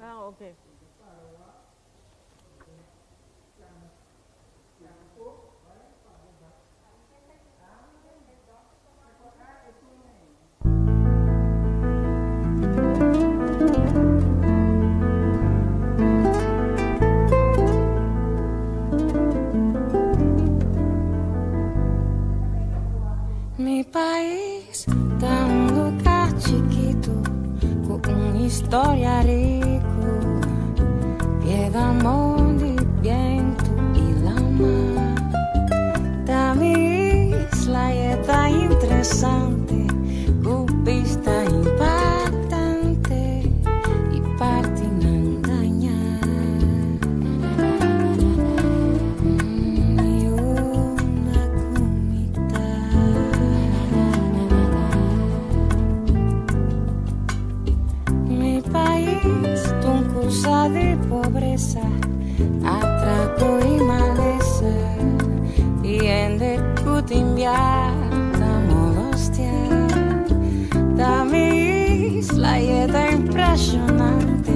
Ah, ok. Mi país da un lugar chiquito con historia rico, llega amor y viento y la mar. Da mi isla y está interesante, con vista impactante y parte nandaña. Y una comida. Mi país, tuncusa de pobreza, atraco y maleza, y en de cutimbia, molestia. Da mi isla y está impresionante,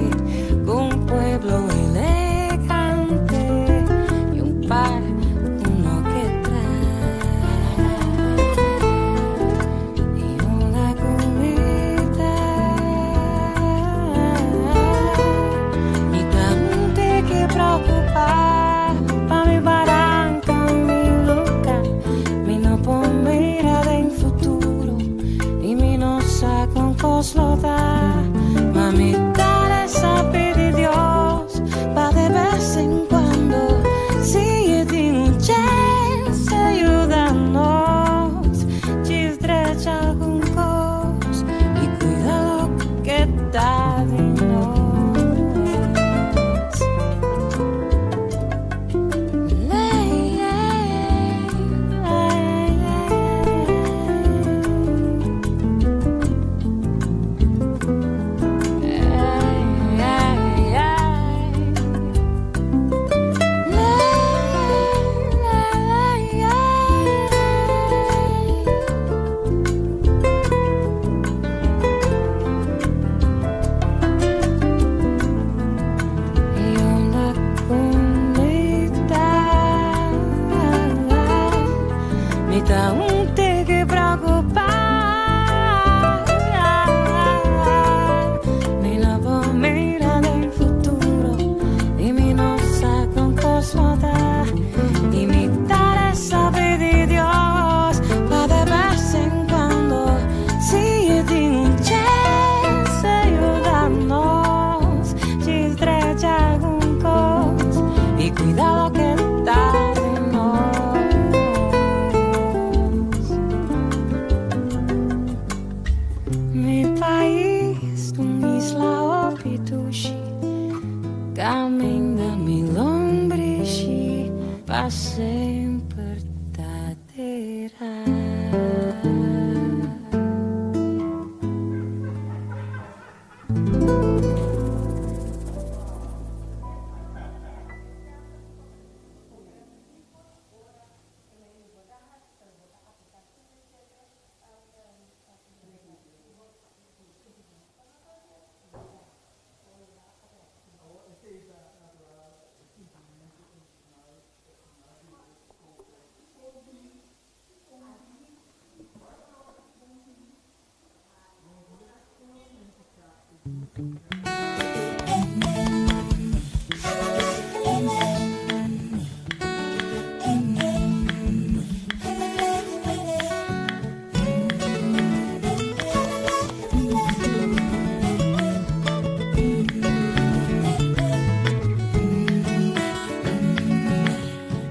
con un pueblo elegante y un par uno que trae y una comida. Mi tante que preocupa pa mi barranca, mi luca, mi no pomera del futuro y mi no sa con cos lo da. Mamita sabe de Dios, pa de vez en cuando, si tiene un chance ayudarnos, ci estrecha algún cos y cuida lo que da de nos.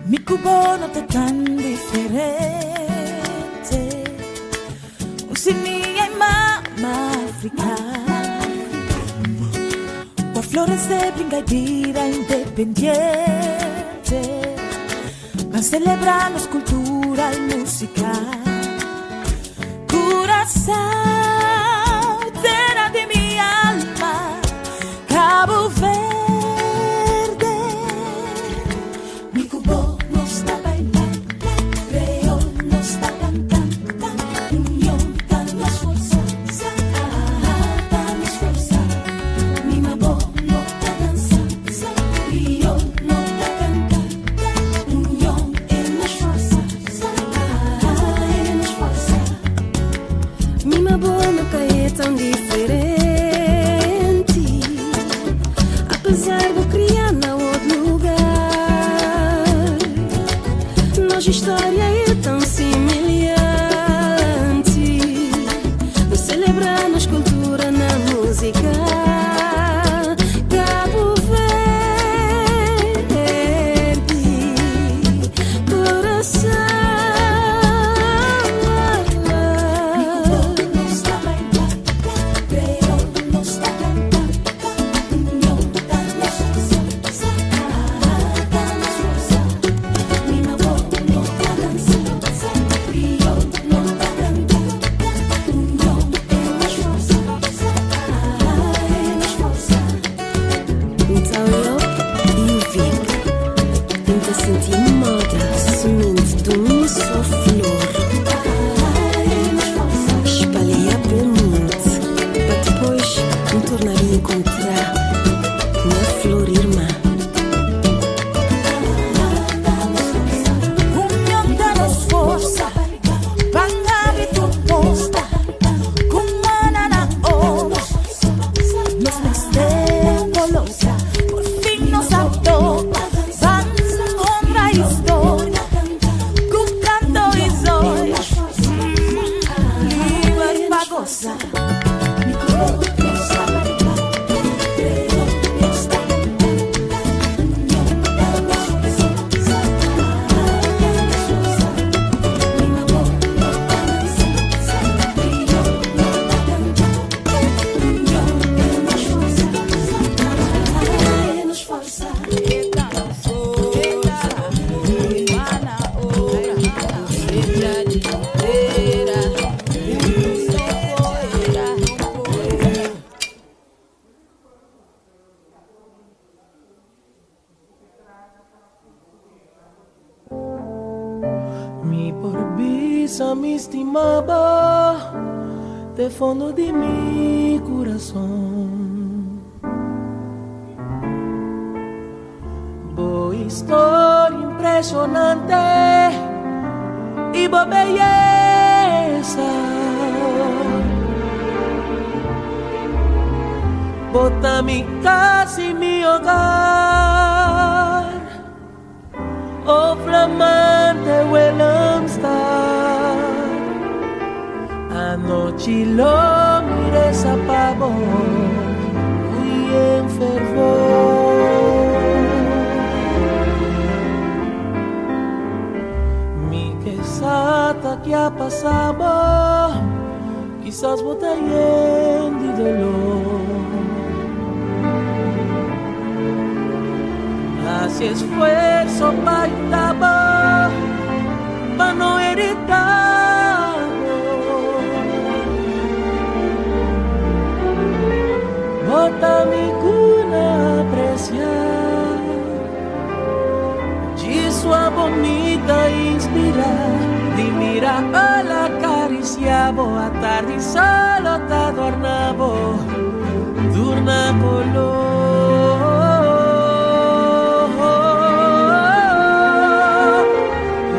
Mi cubo no está tan diferente, un semilla y mama africana, con flores de brinca y vida independiente, van celebrando cultura y música. Curazao, tierra de mi alma, Cabo Verde. música. Cabo Verde, coração. Me estimaba de fondo de mi corazón. Boa historia impresionante y boa belleza. Bota mi casa y mi hogar, oh flamante Willemstad. Anoche lo miré zapavo, fui en fervor. Mi quesata que ha pasado, quizás botayen de dolor. Hace esfuerzo para no heredar. Bota mi cuna apreciar, de sua bonita inspirar, de mirar a la caricia, boa tarde solo te adornavo, durna color.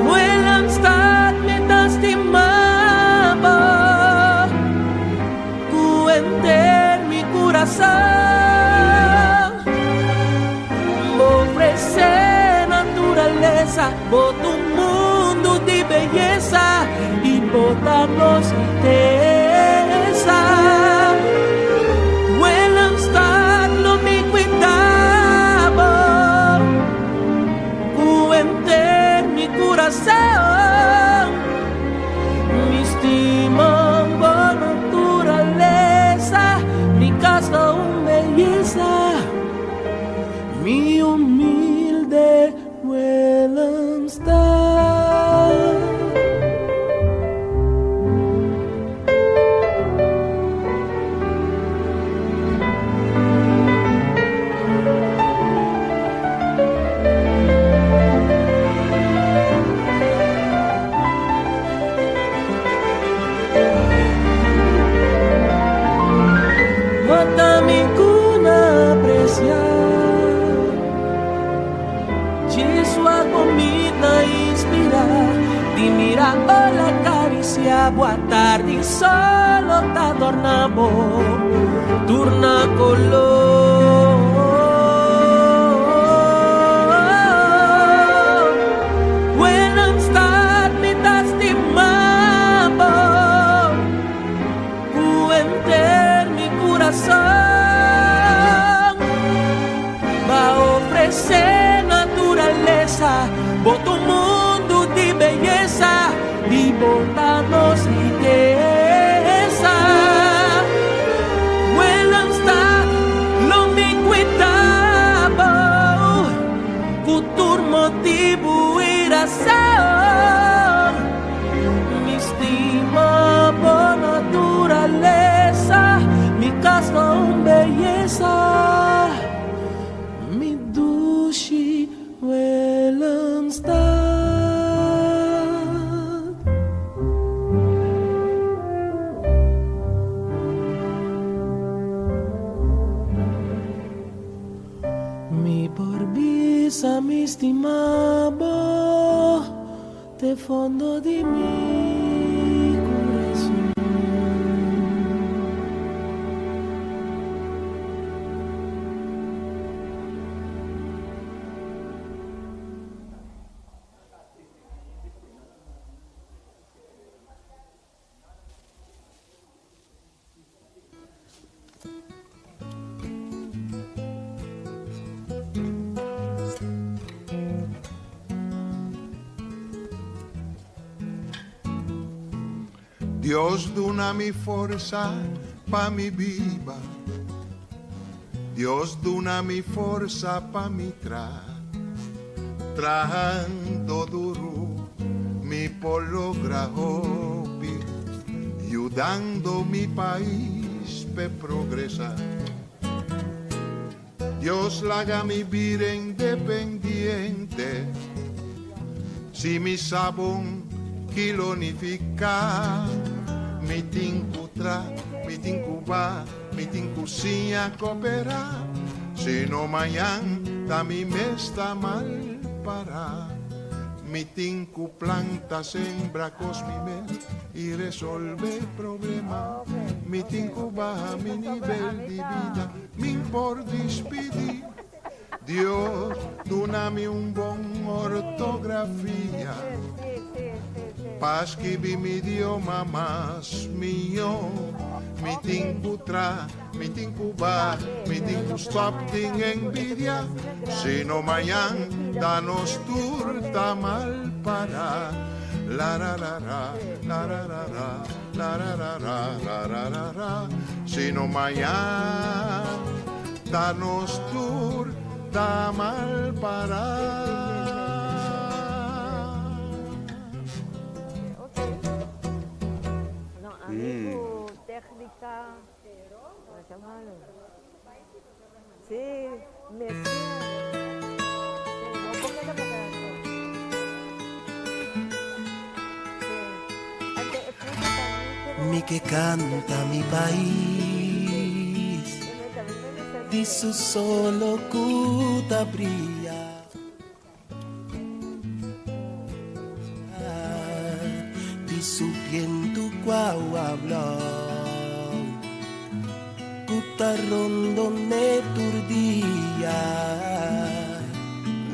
Willemstad me te estimaba, cuenter mi coração, ofrecer natureza, bota um mundo de beleza e botamos certeza. Willemstad lo me cuidaba, cuenter mi coração, me estima boa natureza, mi casa belleza, mi humilde Willemstad. Bota mi cuna apreciar, de sua comida inspirar, de mirar a la caricia, boa tarde solo te adornavo, turna color. Willemstad me te estimaba, cuenter mi coração, con belleza, mi dushi Wellenstad. Mi porbisa mi estimabo de fondo de mi corazón. Dios dona mi forza pa mi viva, Dios dona mi forza pa mi trabajando duro, mi pologra hobby, ayudando mi país pe progresar. Dios la haga mi vida independiente, si mi sabón kilonificar, mi tinku va, mi tinku sinha cooperar, si no mañana da mi mesta mal para, mi tinku planta sembra cos mi mes y resolve problema, mi tinku baja mi nivel de vida, mi por despedir. Dios, dóname un bon ortografía, pa' escribir mi idioma más mío. Mi tinku mi tinku va, mi tinku stop din envidia. Si no mañana danos turta mal para. La la la la, la la la la, la la la la, la la la. Si no mañana danos turta mal para. Técnica. Sí, me Mi que canta mi país, di su solo cuta brilla. Di su viento guau habló, cuta rondo ne turdía.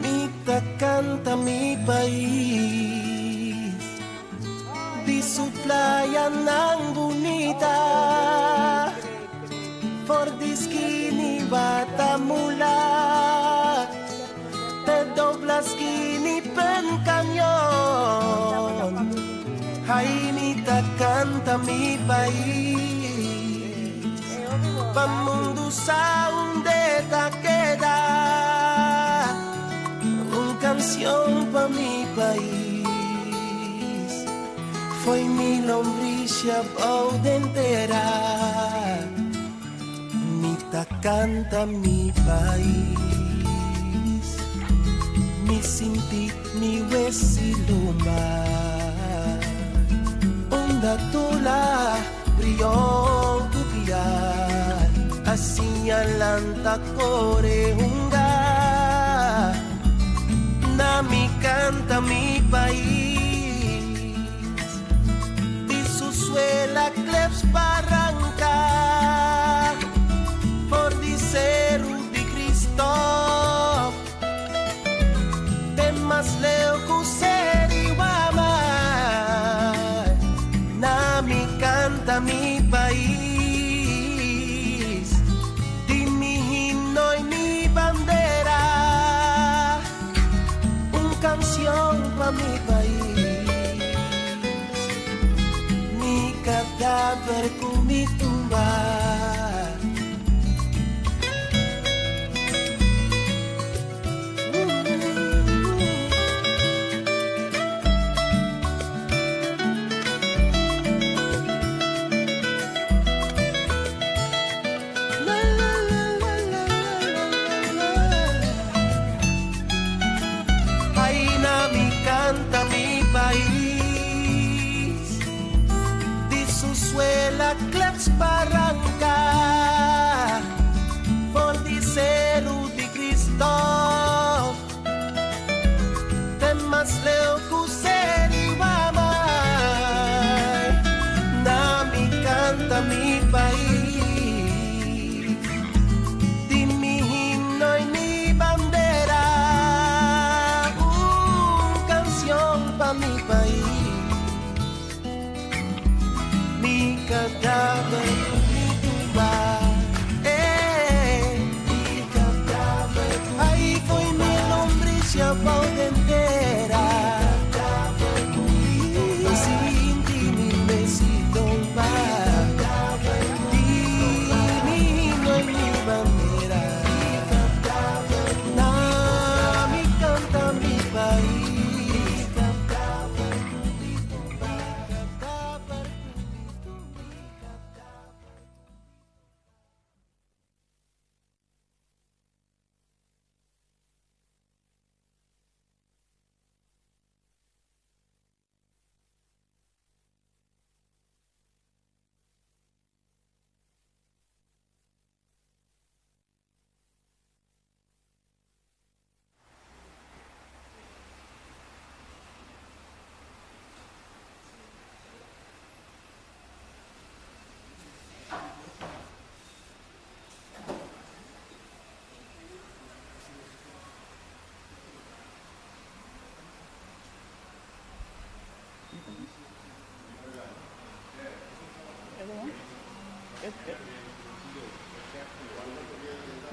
Mi ta canta mi país, di su playa nan bonita, for di skini batamula, te dobla skini pen cañón. Jainita canta mi país, pa mundo saunde ta queda, una canción pa mi país. Foi mi lombricia pauda entera, mi ta canta mi país, mi sinti mi huesiluma, onda tola brilló tu piar, así alanta core unga, na mi canta mi país. La cleps barranca por dizer de Cristo, temas leo kuseri wama, na mi canta mi país, di mi himno y mi bandera, una canción pa mi país. Cadáver con mi tumba, la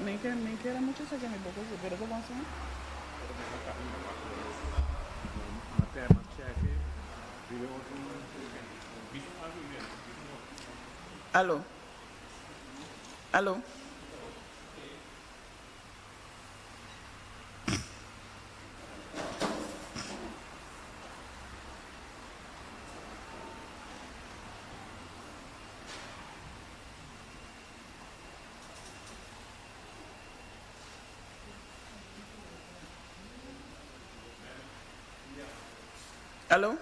Me queda mucho esa que me poco se pero ¿cómo se? Aló. Aló. Aló.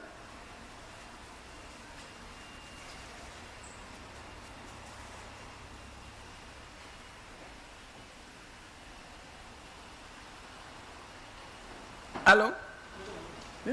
Aló. ¿Sí?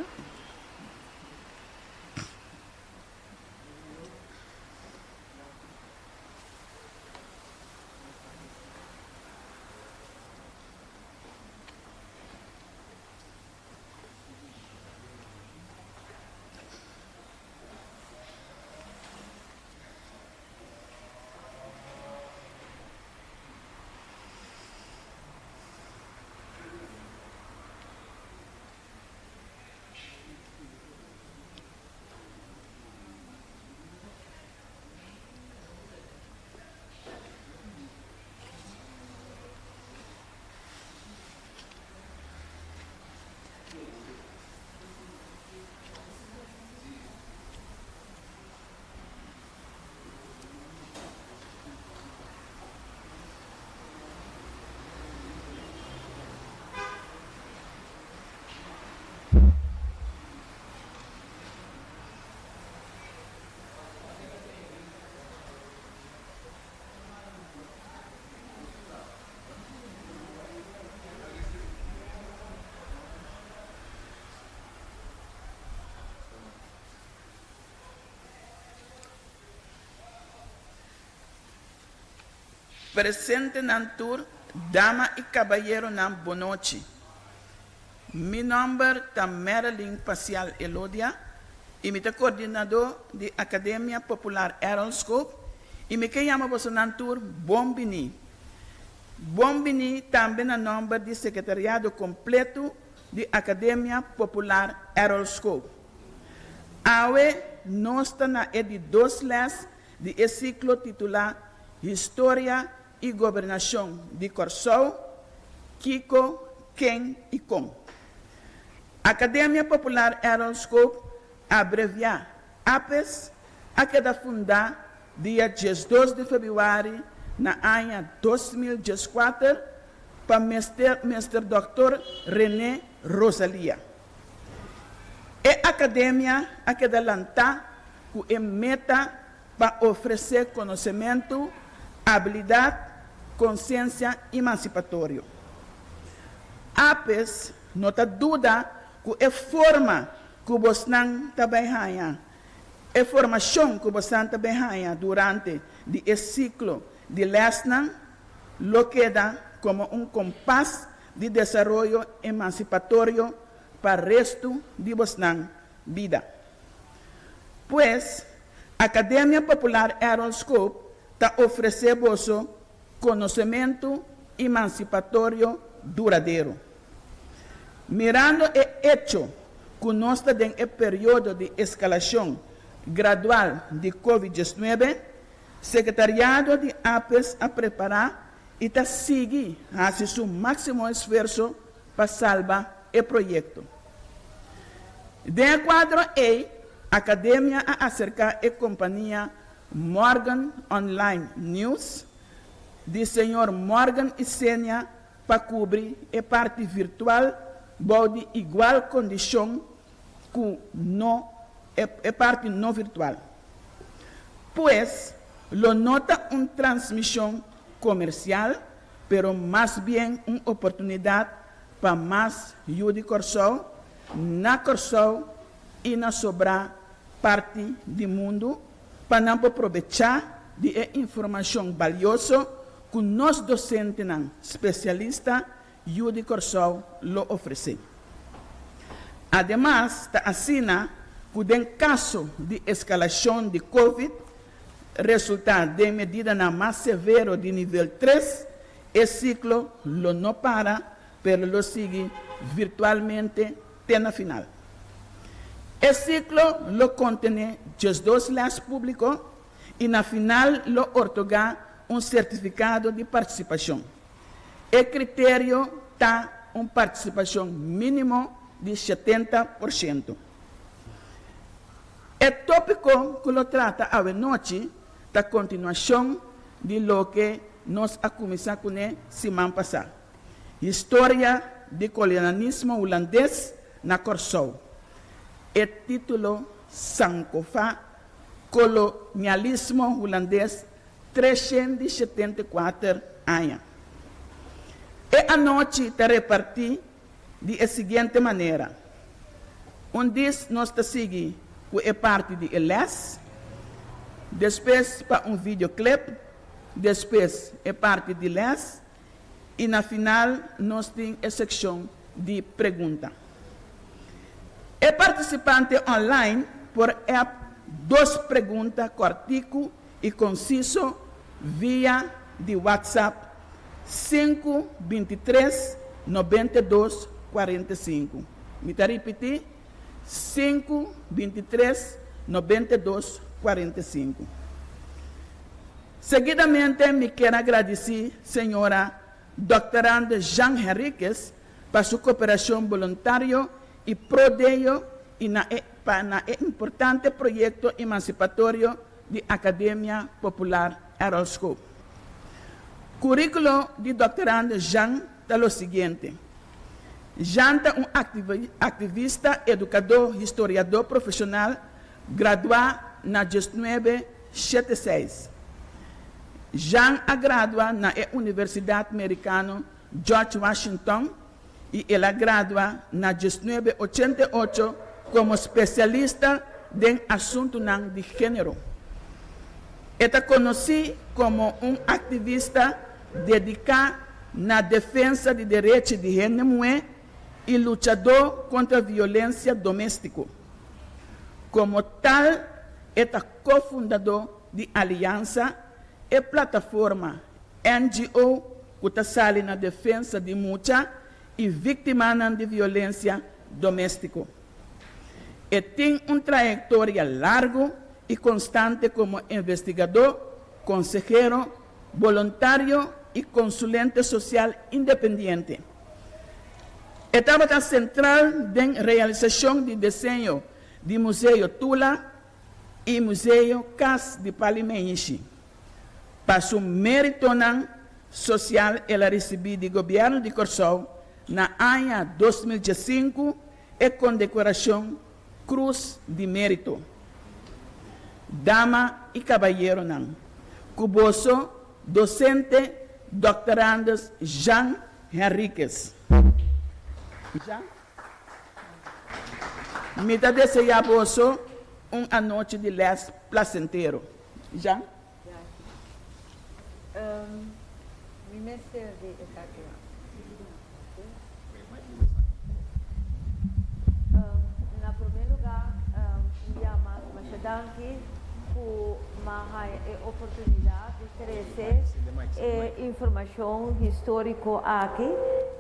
Presente Nantur, dama y caballero nan bonochi. Mi nombre es Marilyn Pacial Elodia y mi coordinador de Academia Popular Errol Scoop y me llamo Nantur Bombini. Bombini también es nombre de secretariado completo de Academia Popular Errol Scoop. Awe nós está na de 2 les de siklo titular História Gobernashon di KORSOU, Kiko, Ken e Kom. Akademia Popular Errol Scoop, abreviar APES, a que da fundada dia 12 de fevereiro na ano 2014 para Mr. Dr. René Rosalia. É academia a que da lançar com a meta para oferecer conhecimento, habilidade, consciência emancipatória. APES não está dúvida que é forma que você trabalha, é formação que você trabalha durante o ciclo de lesson, lo queda como compás de desenvolvimento emancipatório para o resto de vossa vida. Pois, a Academia Popular Errol Scoop está oferecendo conhecimento emancipatório duradouro. Mirando o hecho que nós estamos em período de escalação gradual de Covid-19, o Secretariado de APES a preparar e está seguindo a seu máximo esforço para salvar o projeto. De acordo a Academia a acercar a companhia Morgan Online News, de senhor Morgan e Sênia para cobrir a parte virtual de igual condição que a parte não virtual. Pois, lo nota uma transmissão comercial, pero mais bem uma oportunidade para mais de KORSOU, na KORSOU e na sobra parte do mundo, para não aproveitar de informação valiosa que nós docentes especialistas de KORSOU lo oferecem. Ademais, está assina que em caso de escalação de COVID, resultado de medida na mais severo de nível 3, o ciclo lo não para, pero lo sigue virtualmente até na final. O ciclo lo contém os 2 leis públicos e na final lo otorga certificado de participação. O critério está uma participação mínima de 70%. O tópico que lo trata a noite da continuação de lo que nós começamos com a semana passada. História do colonialismo holandês na KORSOU. O título Sankofa, colonialismo holandês 374 anos. E a noite está repartida da seguinte maneira. Dia nós está seguindo com a parte de eles, depois para videoclip, depois a parte de les, e na final nós temos a secção de pergunta. O participante online por app 2 perguntas curtico e conciso via de WhatsApp 523 92 45. Me está repetir? 523 92 45. Seguidamente, me quero agradecer a senhora doutoranda Jeanne Henriquez para sua cooperação voluntária e prodeio para o importante projeto emancipatório da Academia Popular Errol Scoop. Currículo de doutoranda Jeanne é o seguinte. Jeanne é um ativista, educador, historiador profissional, graduado na 1976. Jeanne é graduada na Universidade Americana George Washington e ela graduada na 1988 como especialista em assuntos de gênero. Ela é conhecida como um ativista dedicado na defesa de direitos de gênero e lutador contra a violência doméstica. Como tal, é cofundador de Aliança e plataforma NGO que está na defesa de mulheres e vítimas de violência doméstica. E tem uma trajetória larga e constante como investigador, consejero, voluntário e consulente social independente. Etapa central na realização de desenho de Museu Tula e Museu Cas de Palimenchi. Para seu mérito social, ela recebeu do governo de KORSOU na ano 2005 e condecoração Cruz de Mérito. Dama e cavalheiro Cuboso, docente, doutorandas Jeanne Henriquez. Jeanne? Me dá desejar você uma noite de les placenteiro. Jeanne? Mi mestre de Akademia. Na primeiro lugar, chama Machadanki por uma oportunidade de trazer informação histórica aqui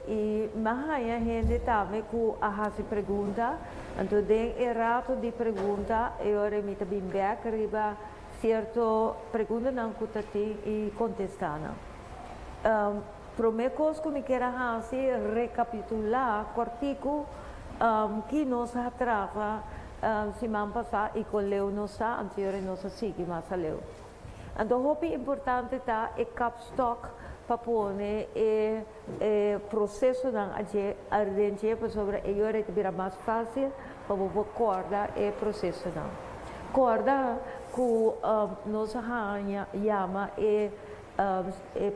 e a gente também com a pergunta. Então, tem rato de pergunta eu remito bem back riba certo pergunta não cutati e contestana. Promé coisa que me quero recapitular cortico que nos atrasa semana passada e com leu nossa anterior nossa sigui mas leu. Então o importante tá é capstock para pôr o processo da ardente para sobre e eu vira mais fácil para você corda o processo não. Corda que nossa rainha chama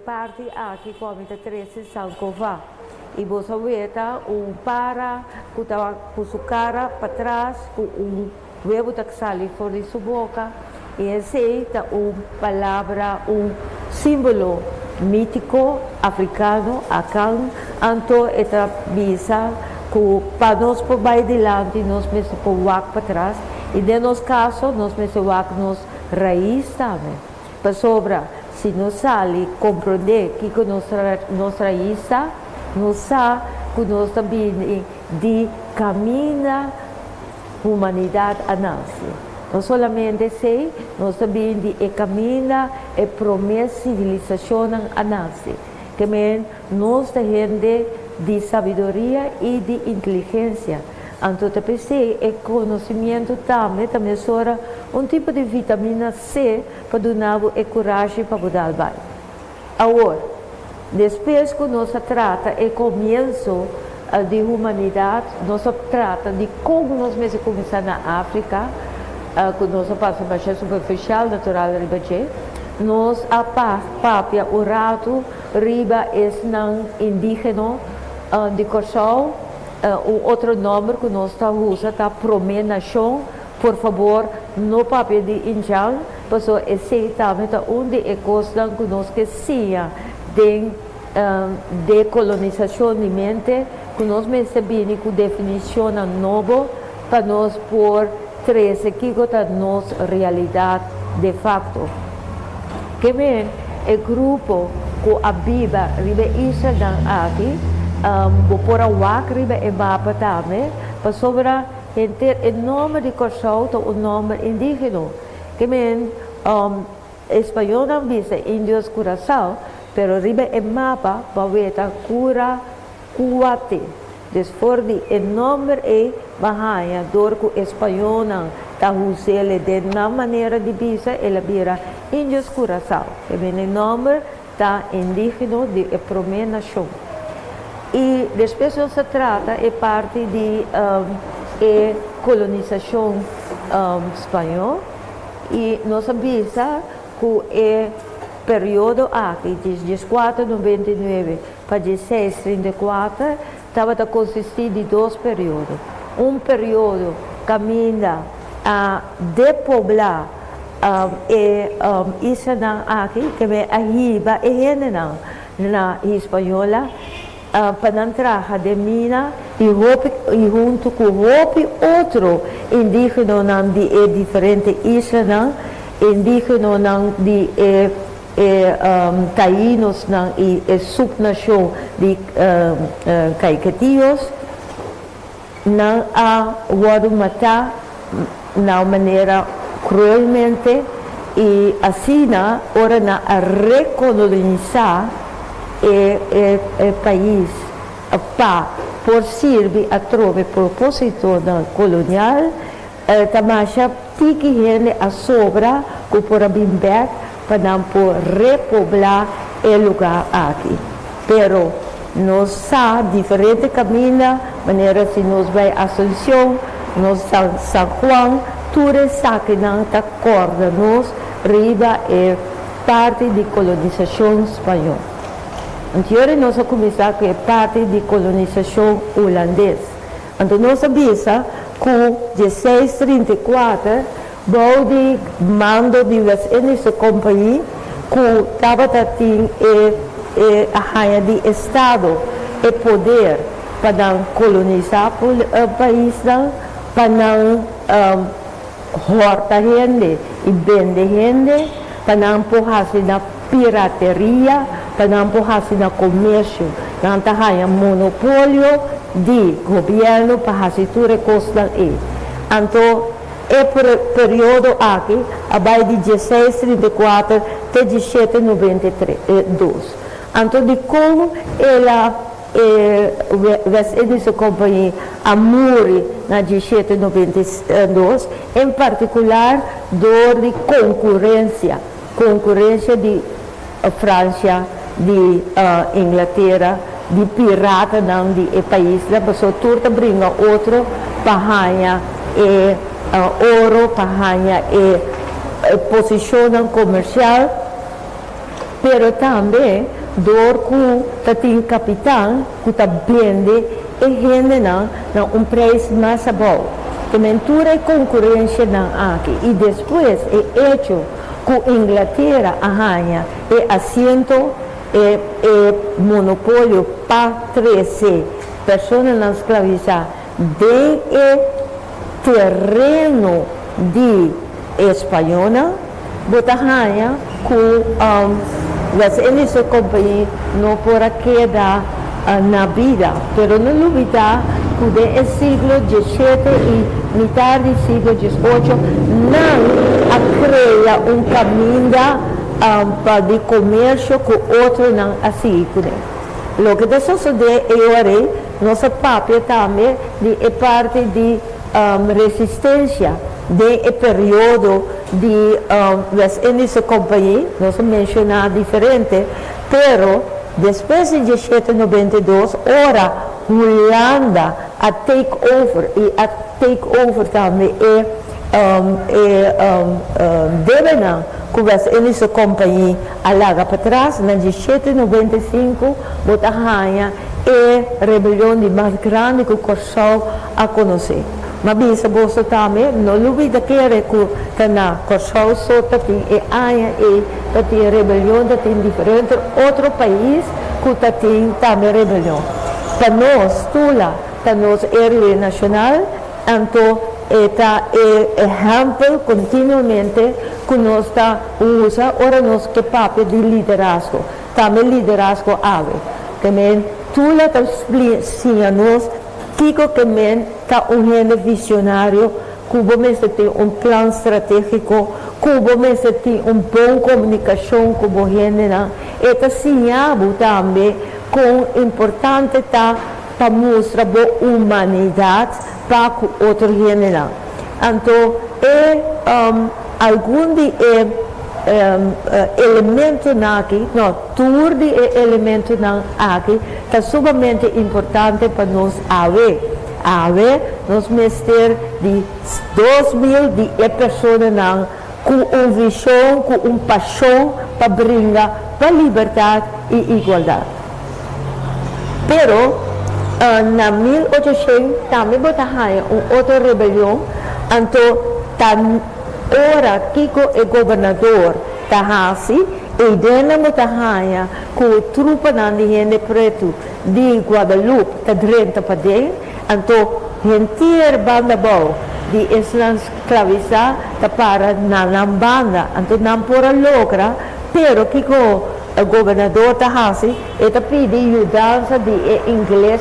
parte aqui como está 13 Sankova. E você vê para que está com sua cara para trás, com huevo que sai fora de sua boca. E esse é palavra, símbolo mítico africano, então esta visa que para nós por vai adiante, nós mesmo por para trás. E no nosso caso, nós mesmo nos raiz também. para sobra, se nós sale compreender que nossa isa, nós sabe que nós também de caminha humanidade a nascer. Não somente sei, nós também de caminha e promessa civilização a nascer. Que nós temos de sabedoria e de inteligência. Então, também é conhecimento também sora tipo de vitamina C para dar coragem para mudar o bairro. Agora, depois que nós trata o começo de humanidade, nós trata de como nós mesmos começamos na África, que nós passamos mais superficial, natural, riba, nós a papia, o rato, riba, é indígena de KòRSOU. Outro nome que nós usamos é promé nação. Por favor, no papel de Indian, porque esse também é onde coisa que nós que sia de decolonização de mente, que nós recebemos com definição nova para nós por três que é nossa realidade de facto. Que vem o grupo que a Bíblia ribe isso aqui. Por a WAC riba e mapa também, para sobra o nome de KòRSOU é o nome indígena. Que espanhol não diz índios Curaçao, pero riba e mapa para ver cura cuate. Después o nome é bahaya, dor que espanhol não está usando de uma maneira de dizer, ela vira índios Curaçao. Que o nome está indígena de promé nação. E depois se trata é parte de colonização espanhola e nós sabemos que o período aqui de 1499 para 1634 estava a consistir de dois períodos. Período caminha a depoblar isso aqui que é a riba e na espanhola para entrar de mina e junto com outro indígena de diferente isla, indígena de taínos e subnação de caiquetios, não a matar de maneira cruelmente e assim ora a recolonizar o país por servir a trove propósito colonial, tamasha tiki gente a sobra que por abimber para repoblar o lugar aqui. Pero nós sabemos diferente caminho, maneira se nós vai a Assunção, nós São Juan, tudo sabe que não está corda nós riba é parte de colonização espanhola. Então, nós vamos começar com a parte de colonização holandesa. Então, nós sabemos que em 1634, o de mando de essa companhia, que estava tendo a rainha de Estado e poder para colonizar o país, para não hortar gente e vender gente, para não empurrar na pirateria, para não empurrar no comércio, não ter monopólio de governo para fazer tudo coisa. Então, o período aqui, vai de 1634 até 1792. Então, de como ela essa companhia a morrer na 1792, em particular, dor de concorrência de França, de Inglaterra, de pirata não de país, a pessoa turta brinca outro para e ouro para e posição comercial, pero também dor que tem capitão que vende e rende não preço mais bom. Também tudo é concorrência aqui e depois é hecho que Inglaterra arranha e assento e monopólio para 13 pessoas não escravizadas de terreno de espanhola, botarranha que as essa companhia não pode quedar na vida, pero não olvidar que no siglo XVII e metade do siglo XVIII não criar caminho para de comércio que outro não assim. O que está sucedendo agora, nossa papel também é parte de resistência de período de essa companhia, nós mencionamos diferente, pero depois de 1792, ora Holanda a take over, e a take over também devena com essa companhia a larga para trás, na 1795, bota rainha a rebelião de mais grande que o Korsou a conhecer. Mas bisa bolsa também, não duvida que é que na Korsou só tem aia e tem rebelião, tem diferente outro país que tem também rebelião. Para nós, tula, para nós héroe nacional, então é exemplo continuamente que nós usa, ora nós que papel de liderazgo, também liderazgo ave, também tula está nós Kiko que está um visionário, Cuba tem um plano estratégico, Cuba tem uma boa comunicação com o gente, e está sinhado também com importante para mostrar a humanidade para outro gente. Então, algum de elemento aqui, não, tudo de elemento aqui, é sumamente importante para nós nós mestre de 2000 de pessoas com uma visão, com uma paixão para brincar para liberdade e igualdade. Pero, na 1800, também botaram outra rebelião, então, ora, Kiko é governador da Hasi, e dentro da rainha, com a trupa de gente preto de Guadalupe, da durante para dentro, então, gente banda boa de escravizar para na banda, então não pode lograr, pero Kiko, o governador da Hasi, ele pede ajuda de inglês,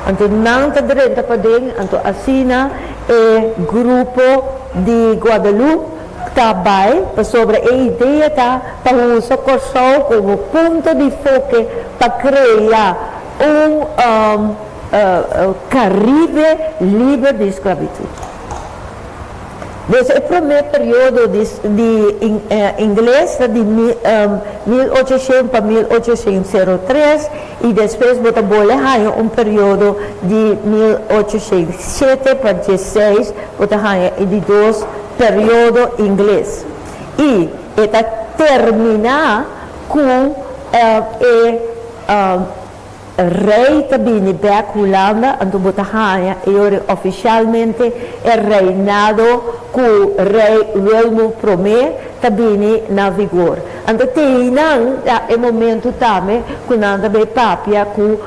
então não está durante para dentro, então assina o grupo de Guadalupe também sobre a ideia para usar Korsou como ponto de foco para criar Caribe livre de escravidão. Desde o primeiro período de inglês, de 1800 para 1803, e depois botar um período de 1807 para 16, botar de dois período inglês. E está terminar com rei também da Holanda, então botahanha e oficialmente é reinado com o rei Wilhelm promé também na vigor. Então tem é momento também que nada bem papia com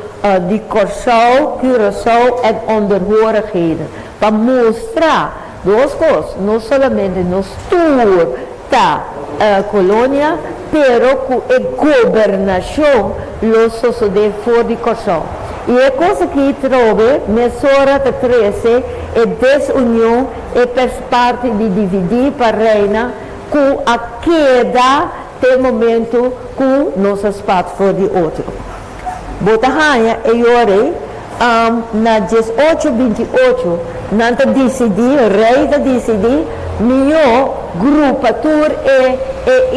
de Korsou, Curaçao e onderhorigheden para mostrar duas coisas, não somente nos tour da colônia, pero com a governação lo sucede fora de Korsou. E a coisa que trove, mesura de 13, é desunião, é parte de dividir para a reina, com a queda do momento com nossas partes fora de outro. Botahanha e Yore, na 1828, não decidir, o rei decidir, melhor grupatura é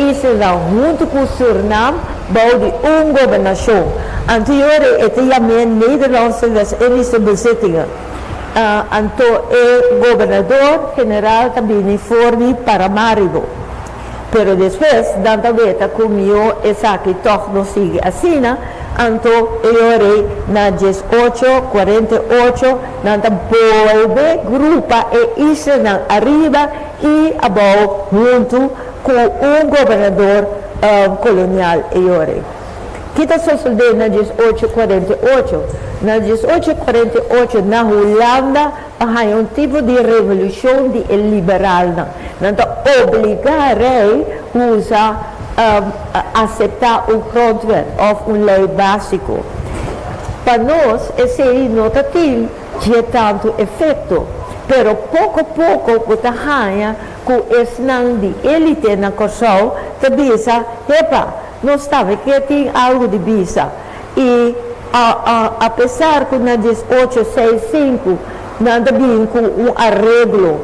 Israel, junto com o Suriname, de governação. Anterior, também Nederlandse West-Indische bezittingen. Então, o governador general também foi para Maribo. Pero depois, dando veta como essa que toch não sigue assim, então, eu na 1848, nanta volve grupa e Israel arriba e abaixo junto com governador colonial Eore. Que está sucedendo na 1848? Na 1848, na Holanda, há tipo de revolução liberal. Então, obrigar o rei a usar aceitar grondwet of lei básico. Para nós, esse aí não tem tanto efeito, pero pouco a pouco, você ganha com esse não de elite na Korsou, te bisa, epa, nós sabemos que tem algo de bisa. E apesar que na 1865, nós temos com arreglo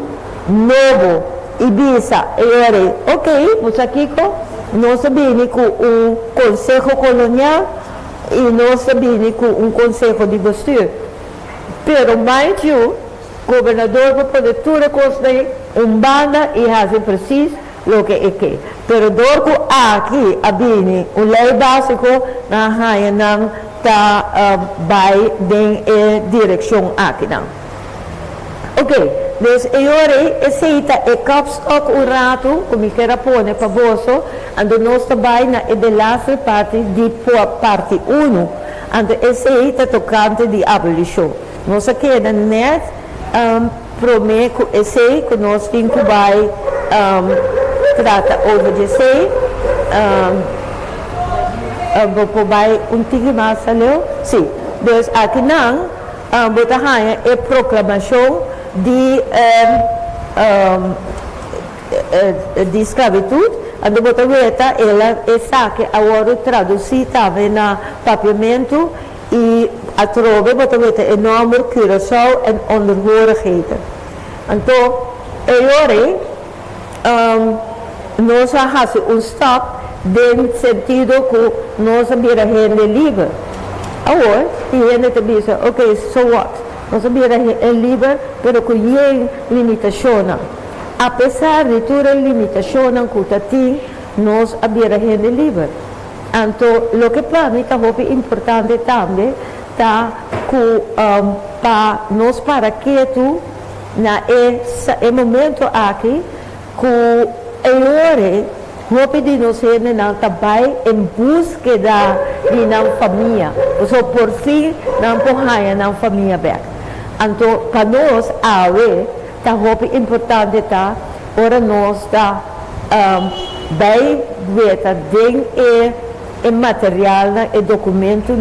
novo, e bisa, ok, você aqui, nós sabemos com Conselho Colonial, e nós sabemos com Conselho de Bestuur. Pero, mind you, o governador vai poder tudo construir banda e fazer preciso o que é que. Pero, dorco aqui, abini, lei básico, na raia não está vai em direção aqui não. Ok. Dus esse é kapstok o rato, como eu quero pôr para você, e nós também na laatste parte de parte 1, e esse é tocante de abolição. Nós queremos net promé que esse que nós temos que vai tratar over esse, vou vai tigre mais ali, sim. Dus aqui não, botar a proclamação de esclavitud, a botar ela que agora traduzir também na papiamento e a trove botar enorme curaçao e onderhorigheden. Então, agora nós fazemos stap no sentido que nós vamos gente livre. Agora, a gente te diz, ok, so what? Nós sabemos é livre, mas com limitações. Apesar de todas as limitações que tem, nós sabemos é livre. Então, o que para mim é importante também, é que para nós para quieto, no momento aqui, que agora, nós pedimos também em busca de uma família. Por fim, não podemos na família back. Então, para nós, é importante para nós bem ver o material e documento.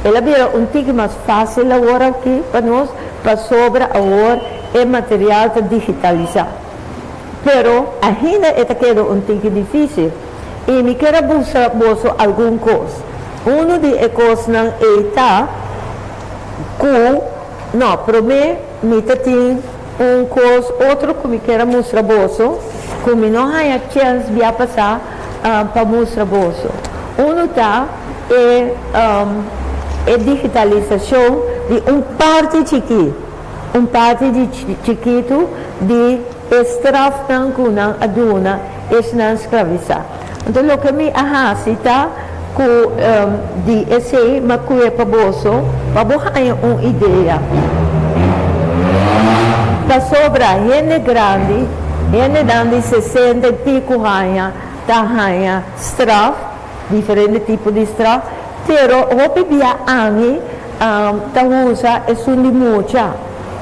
Ela é pouco mais fácil agora aqui para nós, para sobre agora o material digitalizado. Pero ainda é um pouco difícil. E me quero buscar alguma coisa. Uma de coisas é que, não, para mim, me tem coisa, outro que me quero mostrar você, que me não há chance de passar para mostrar você. Uma é digitalização de parte chiquito de estrafan kunang aduna is nan escravizar. Então, o que me arrasta com de esse macuia para bolso, para borrar uma ideia. Da sobra, gente grande 60 e pico ranha, da ranha straf, diferente tipo de straf, pero hopi bia angi, da usa é sundi mucha,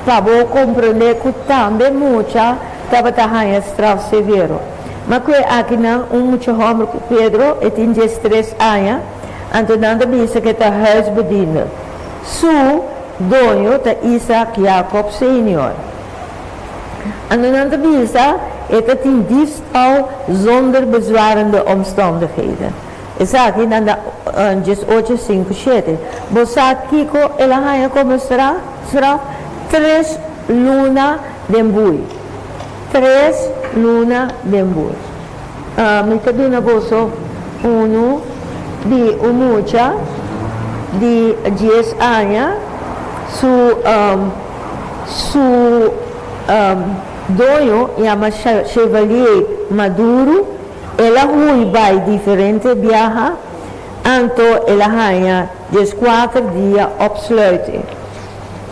para compreender que também mucha, estava a straf severo. Mas que aqui não, muito homem com Pedro, e tinha 3 anos, então não disse que está huisbediende. Su dono está Isaac Jacob Senior. En dan disse, het tinha diefstal zonder bezwarende omstandigheden. Is aqui na 1857. Bosa Kiko, ela ganha como straf 3 luna de bui. 3 luna de bui. Me caduna boso uno de umucha de 10 anos su dono chama Chevalier Maduro. Ela vai diferente viaja, então ela ganha 4 dias opsluiting.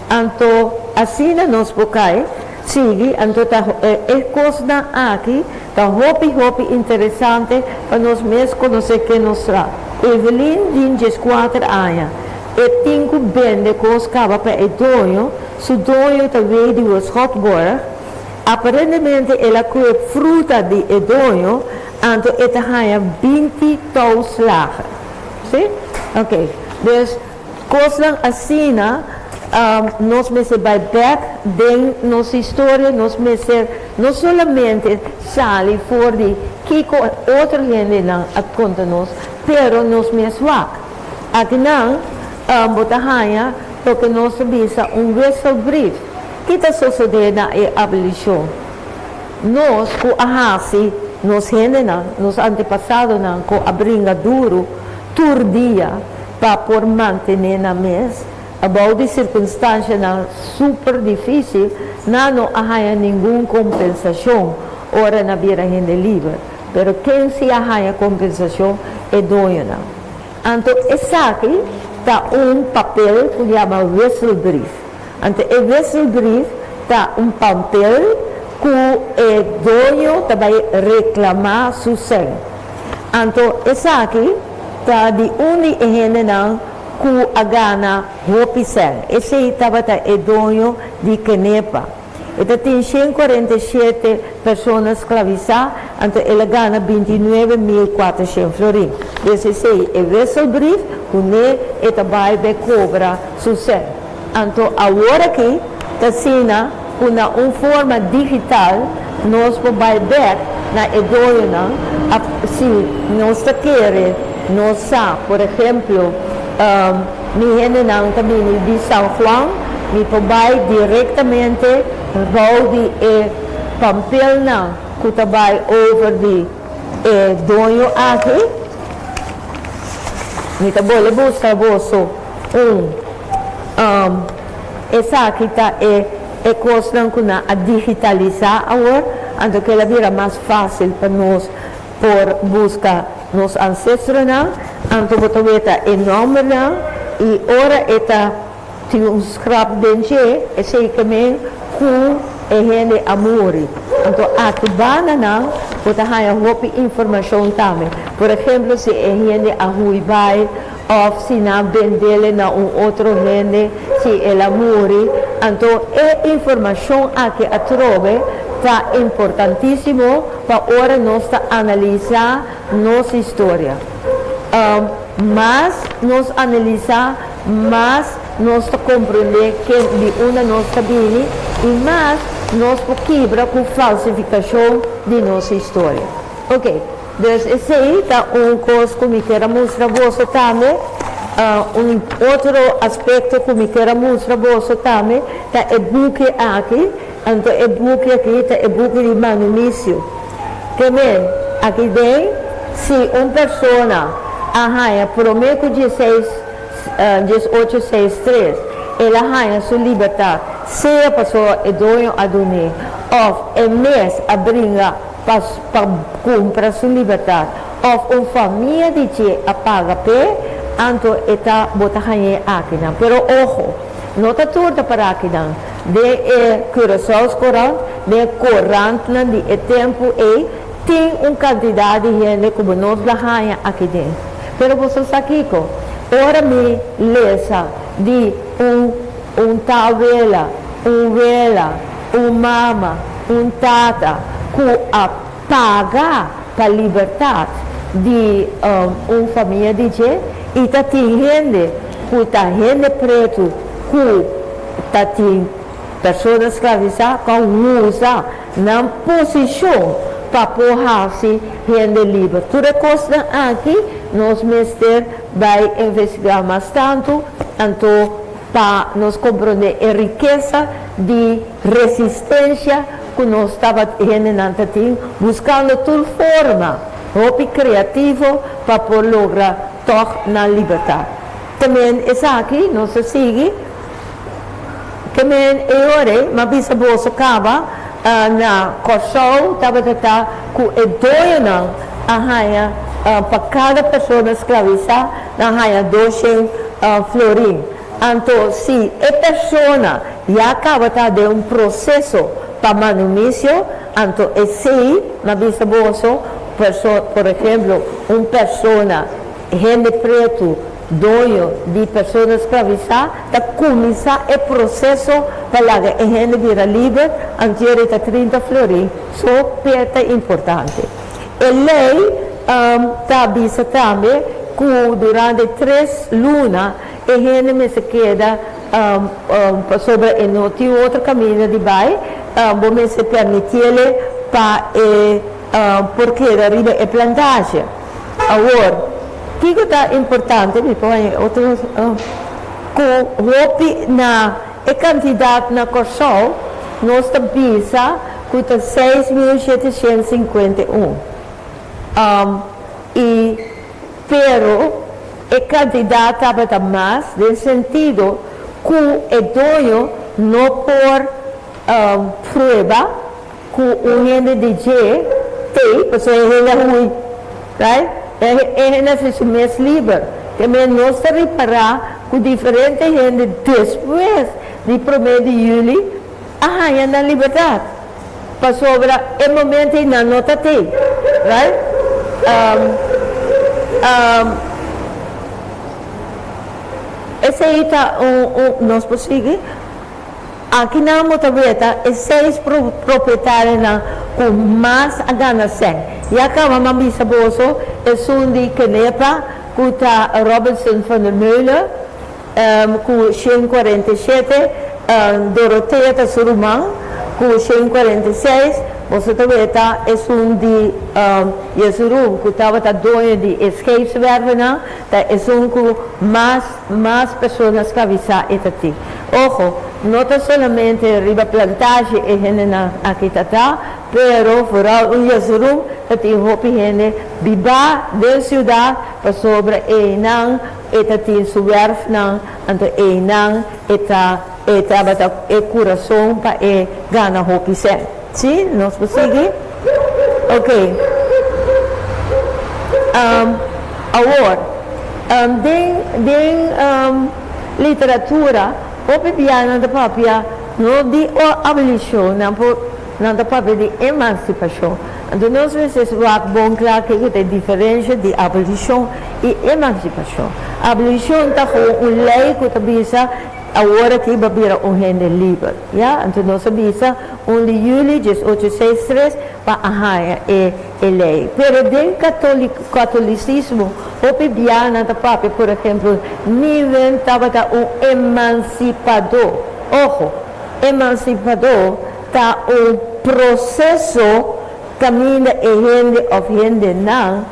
Então, assim nós podemos seguir, então é coisa aqui, está hopi interessante para nós mesmos conhecer quem nós somos. Evelyn tem 4 anos, e tem que vender coisas para o dono, se dono também de Schotborg. Aparentemente ela cuida fruta de dono, Então, esta é 20 lagen. Sim? Ok. Dus, coisas assim, nós mesmos vai back em nossa história, nós mesmos não somente sabe for de que outra gente não conta-nos, pero nós mesmos aqui não, botahaya, porque nós visa whistle brief. Que está sucedendo na abolição? Nós, com a raça, nós gente não, nos antepassados não, com a brinca duro, turdia, para por manter na mesa, about de circunstância não super difícil, não há nenhuma compensação, ora na beira gente livre. Pero quem se há compensação é dono. Então, esse aqui está papel que chama whistle brief. Então, o whistle brief está papel que o dono também reclamar seu sangue. Então, esse aqui está de onde a gente não que a gana roupa sangue. Esse estava o dono de Canepa. Então, tem 147 pessoas escravizadas, então ele ganha 29.400 florins. Esse é o whistle brief, que ele vai cobrar seu sangue. Então, agora aqui, está uma forma digital, nós vamos ver na edona, se nós queremos, nós sabemos, por exemplo, mi gente não caminho de São Juan, me vai diretamente ao de papel não, que vai over de dono aqui, me vou buscar você essa aqui está é coisa que a digitalizar agora, então que ela vira mais fácil para nós por buscar nos ancestros, então você vê o nome e ora está tem scrap dentro, esse aí também com a gente amor. Então aqui banana, você tem a informação também. Por exemplo, se a gente vai ou se não vender na outro gente, se ela morre, então a informação aqui a trove está importantíssimo para ora nós analisar nossa história. Mas nós analisar, mas nós compreender que de uma nossa vida e mais nós quebra com falsificação de nossa história. Ok. Então, esse aí está coisa que eu quero mostrar para você também. Outro aspecto que eu quero mostrar para você também está o buque aqui. Então, o buque aqui está o buque de manumício. Também, aqui dentro, se uma pessoa arranha promé 1863, ela arranha sua liberdade, se a pessoa é dono a dormir, ou é mês a brincar para comprar sua liberdade, ou uma família de ti a pagar pé, então está botando aqui. Pero, ojo, não está tudo para aqui. De Curaçao Corante, de corante de tempo e tem uma quantidade de gente como nós arranha aqui dentro. Pero você aqui, ora me lesa de tal vela, vela, mama, tata, que a pagar para a liberdade de uma família de gente, e tá tem gente, que tá gente preto, que tá tem pessoas escravizadas, que usa na posição para porrar-se gente livre. Toda coisa aqui, nós mestres vai investigar mais tanto, então para nós compreender a riqueza de resistência que nós estávamos buscando toda forma, hobby criativo para poder lograr toque na liberdade. Também essa aqui, nós seguimos, também é hora, mas bisa bolsa acaba na KORSOU, estava com o dono arranha para cada pessoa escravizada, arranha 200 florins. Então, se a pessoa já acaba de processo para manumício, então esse, na bisa bolsa, por exemplo, uma pessoa, gente preto, dono de pessoas escravizadas, está começar o processo para que a gente vira livre, antes de 30 florins. Isso é importante. A lei está vista também que durante 3 lunas a gente se queda sobre o outro caminho de baixo, vamos se permitir para porque arriba é plantagem. Agora, o que está importante, outros que o na candidato na KORSOU, nós visa que está 6.751. Pero o candidato estava mais, no sentido que o dono não por prova que o gente de G tem, porque ele é ruim, right? Ele é mais livre. Também nós reparar que diferente gente depois de 1 de julho, é na liberdade. Para sobre o momento na nota tem, right? Esse aí está nós conseguimos. Aqui na motoreta, é 6 proprietários com mais a ganhar 100. E acaba uma missa bolso, é um de Canepa, que está Robinson van der Meulen, com 147, Dorothea da Surumang, com 146, você também está, é um de Yesurum, que estava dono de escape-werven, é um que mais pessoas que avisam aqui. Ojo, não está somente riba plantagem e gente aqui está, pero foral o Yesurum, que tem roupa gente viva da cidade, para sobre enang, eta tem sua werf nang, então enang, eta coração para ganhar roupa sem. Sim, nós conseguimos? Ok. Agora, literatura, o piano da papia, não de abolição, não da papia de emancipação. Então, nós precisamos bom claro que tem diferença de abolição e emancipação. A abolição está com uma lei que está agora que vai virar gente livre, então nós sabemos 1 de julho de 1863 para a lei. Pero dentro do catolicismo, o pibiana da papa, por exemplo, ninguém estava emancipador. Ojo, emancipador está processo caminho e gente não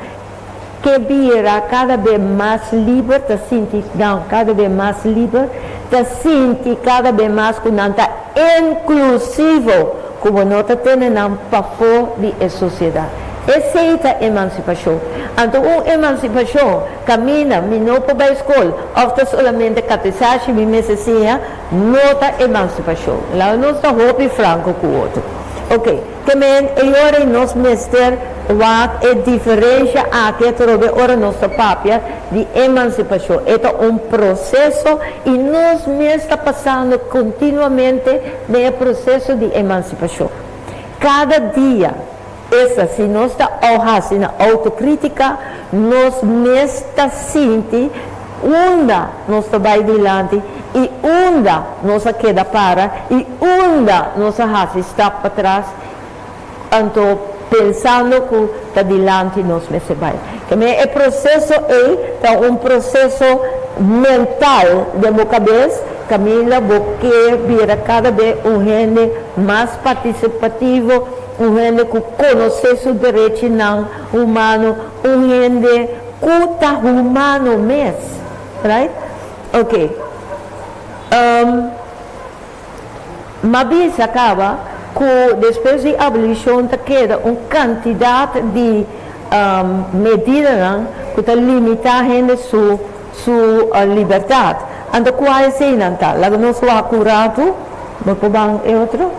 que vira cada vez mais livre, cada vez mais livre, cada vez mais que não está inclusivo, como não está tendo para fora da sociedade. Essa é a emancipação. Então, a emancipação caminha, não para a escola, ou somente catecismo, não está emancipação. Lá não está roupa franco com o outro. Ok, também agora nós mestre é diferença aqui trobe ora nossa papia de emancipação. É um processo e nós está passando continuamente no processo de emancipação. Cada dia, se nós está fazendo autocrítica, nós está sentindo onde nós vai adiante e onde nós queda para e onde nós está para trás. Então, pensando que está adiante nós vai. Também o processo é um processo mental de minha cabeça, Camila, porque vira cada vez gente mais participativo, gente que conhece seus direitos humanos, gente que está humano mesmo. Right? Ok. Mas acaba que depois de abolição queda quantidade de medidas que está limitando sua liberdade. Então, qual é esse nantal? Lá não sou acurado, mas é outro.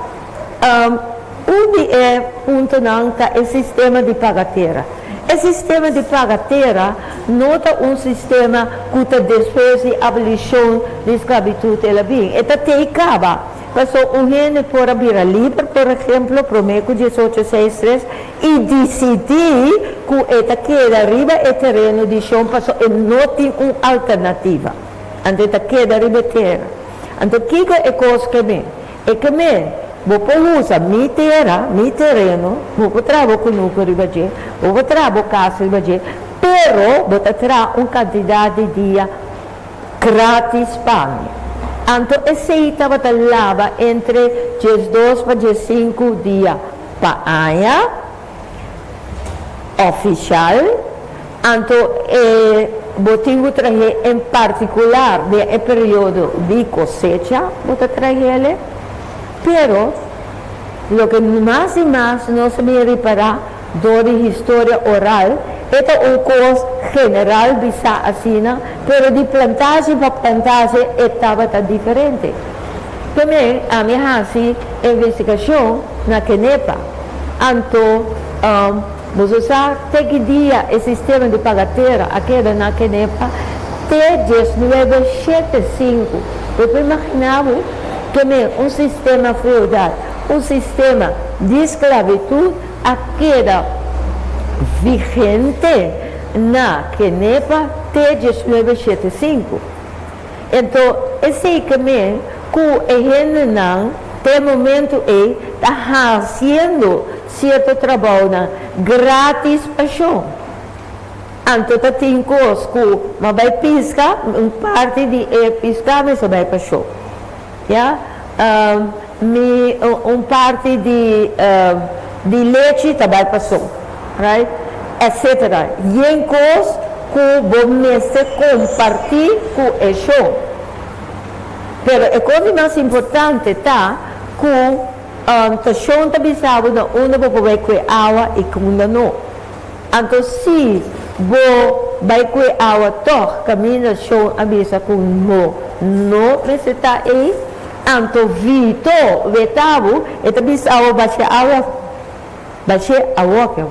Ponto não está o sistema de pagateira. O sistema de pagateira não é sistema que depois de abolição da escravidão ela vem. Esta tem acaba. Passou gente pode virar livre, por exemplo, promé de 1863 e decidir que esta queda arriba é terreno de chão, passou e não tem uma alternativa. Então, esta queda arriba é terra. Então, o que é coisa que vem? É que vou usar mi terra, mi terreno, vou trabalhar com o ribaje, vou trabalhar casa ribaje, pero vou trazer uma quantidade de dia grátis para mim. Então, esse estava lava entre 2 para 5 dias para ano, oficial. Então, vou trazer em particular no período de cosecha, vou trazer ele. Pero, lo que más y más no se me repara de historia oral, é uma coisa general, bisa assim, pero de plantagem para plantagem estava diferente. Também, a minha investigação na Kenepa, então, você sabe, tem que dia o sistema de pagateira, aqui na Kenepa, até 1975. Eu imaginava também um sistema feudal, um sistema de esclavitud, aquela vigente na Kenepa até 1975. Então, esse caminho que a gente não tem momento está fazendo certo trabalho grátis para o então, tem coisas que vai piscar, parte de piscar, mas vai para o yeah? Parte de leite também passou, right? Etc. E em coisas que você compartilhar com o show. Mas a coisa mais importante está que o show também sabe que uma vai com água e que uma não. Então, se você vai com água, caminha o show, avisa que não necessita aí. Então, vetavo, e também água, baixa água que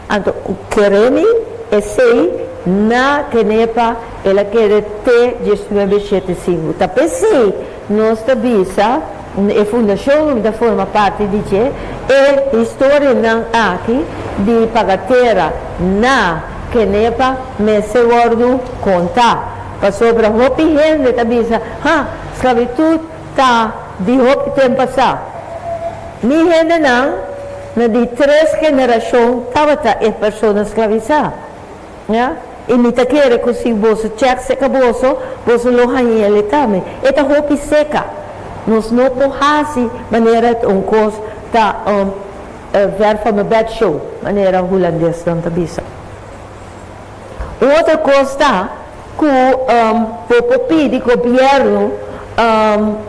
então, queremos esse na Kenepa, ela quer até 1975. Também se nós avisa, a fundação da forma parte de que a história não aqui de pagateira na Kenepa, me se guardo contar. Para sobre a roupa gente também diz, esclavitud está de roupa tempo passado. Mi gente não, de 3 gerações, estava a pessoa escravizada. E me está querendo que se você cheque seca você não ganha ele também. Esta roupa seca. Nós não podemos fazer maneira coisa da ver from a bad show, maneira holandesa também. Outra coisa que o pedir governo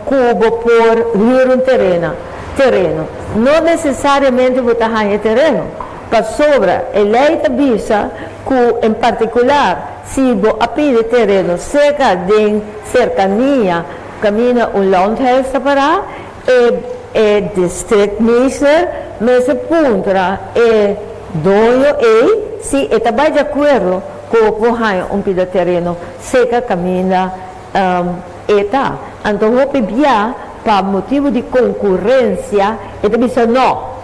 que por rir um terreno. Não necessariamente botar em terreno. Para sobra, a lei avisa que, em particular, se você pedir terreno cerca de cercania, caminha landhuis separar, e district minister, mas ponto é dono se está de acordo com o pedir terreno cerca caminha então vou pedir para motivo de concorrência, e também não.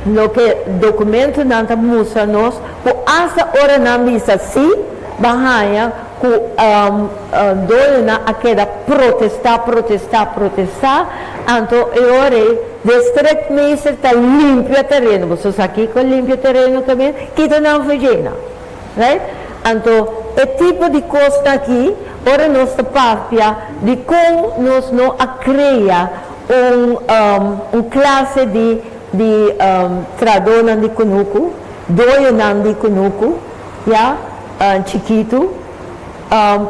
No que documento não está mostrando, que essa hora não diz assim, bahaya que dona aquela protestar, então eu district minister está limpo o terreno, vocês aqui com limpo o terreno também, que não foi gena, right? Então, o tipo de coisa aqui, ora nós papia de como nós não cria classe de tradona de conuco, doinan de conuco, chiquito,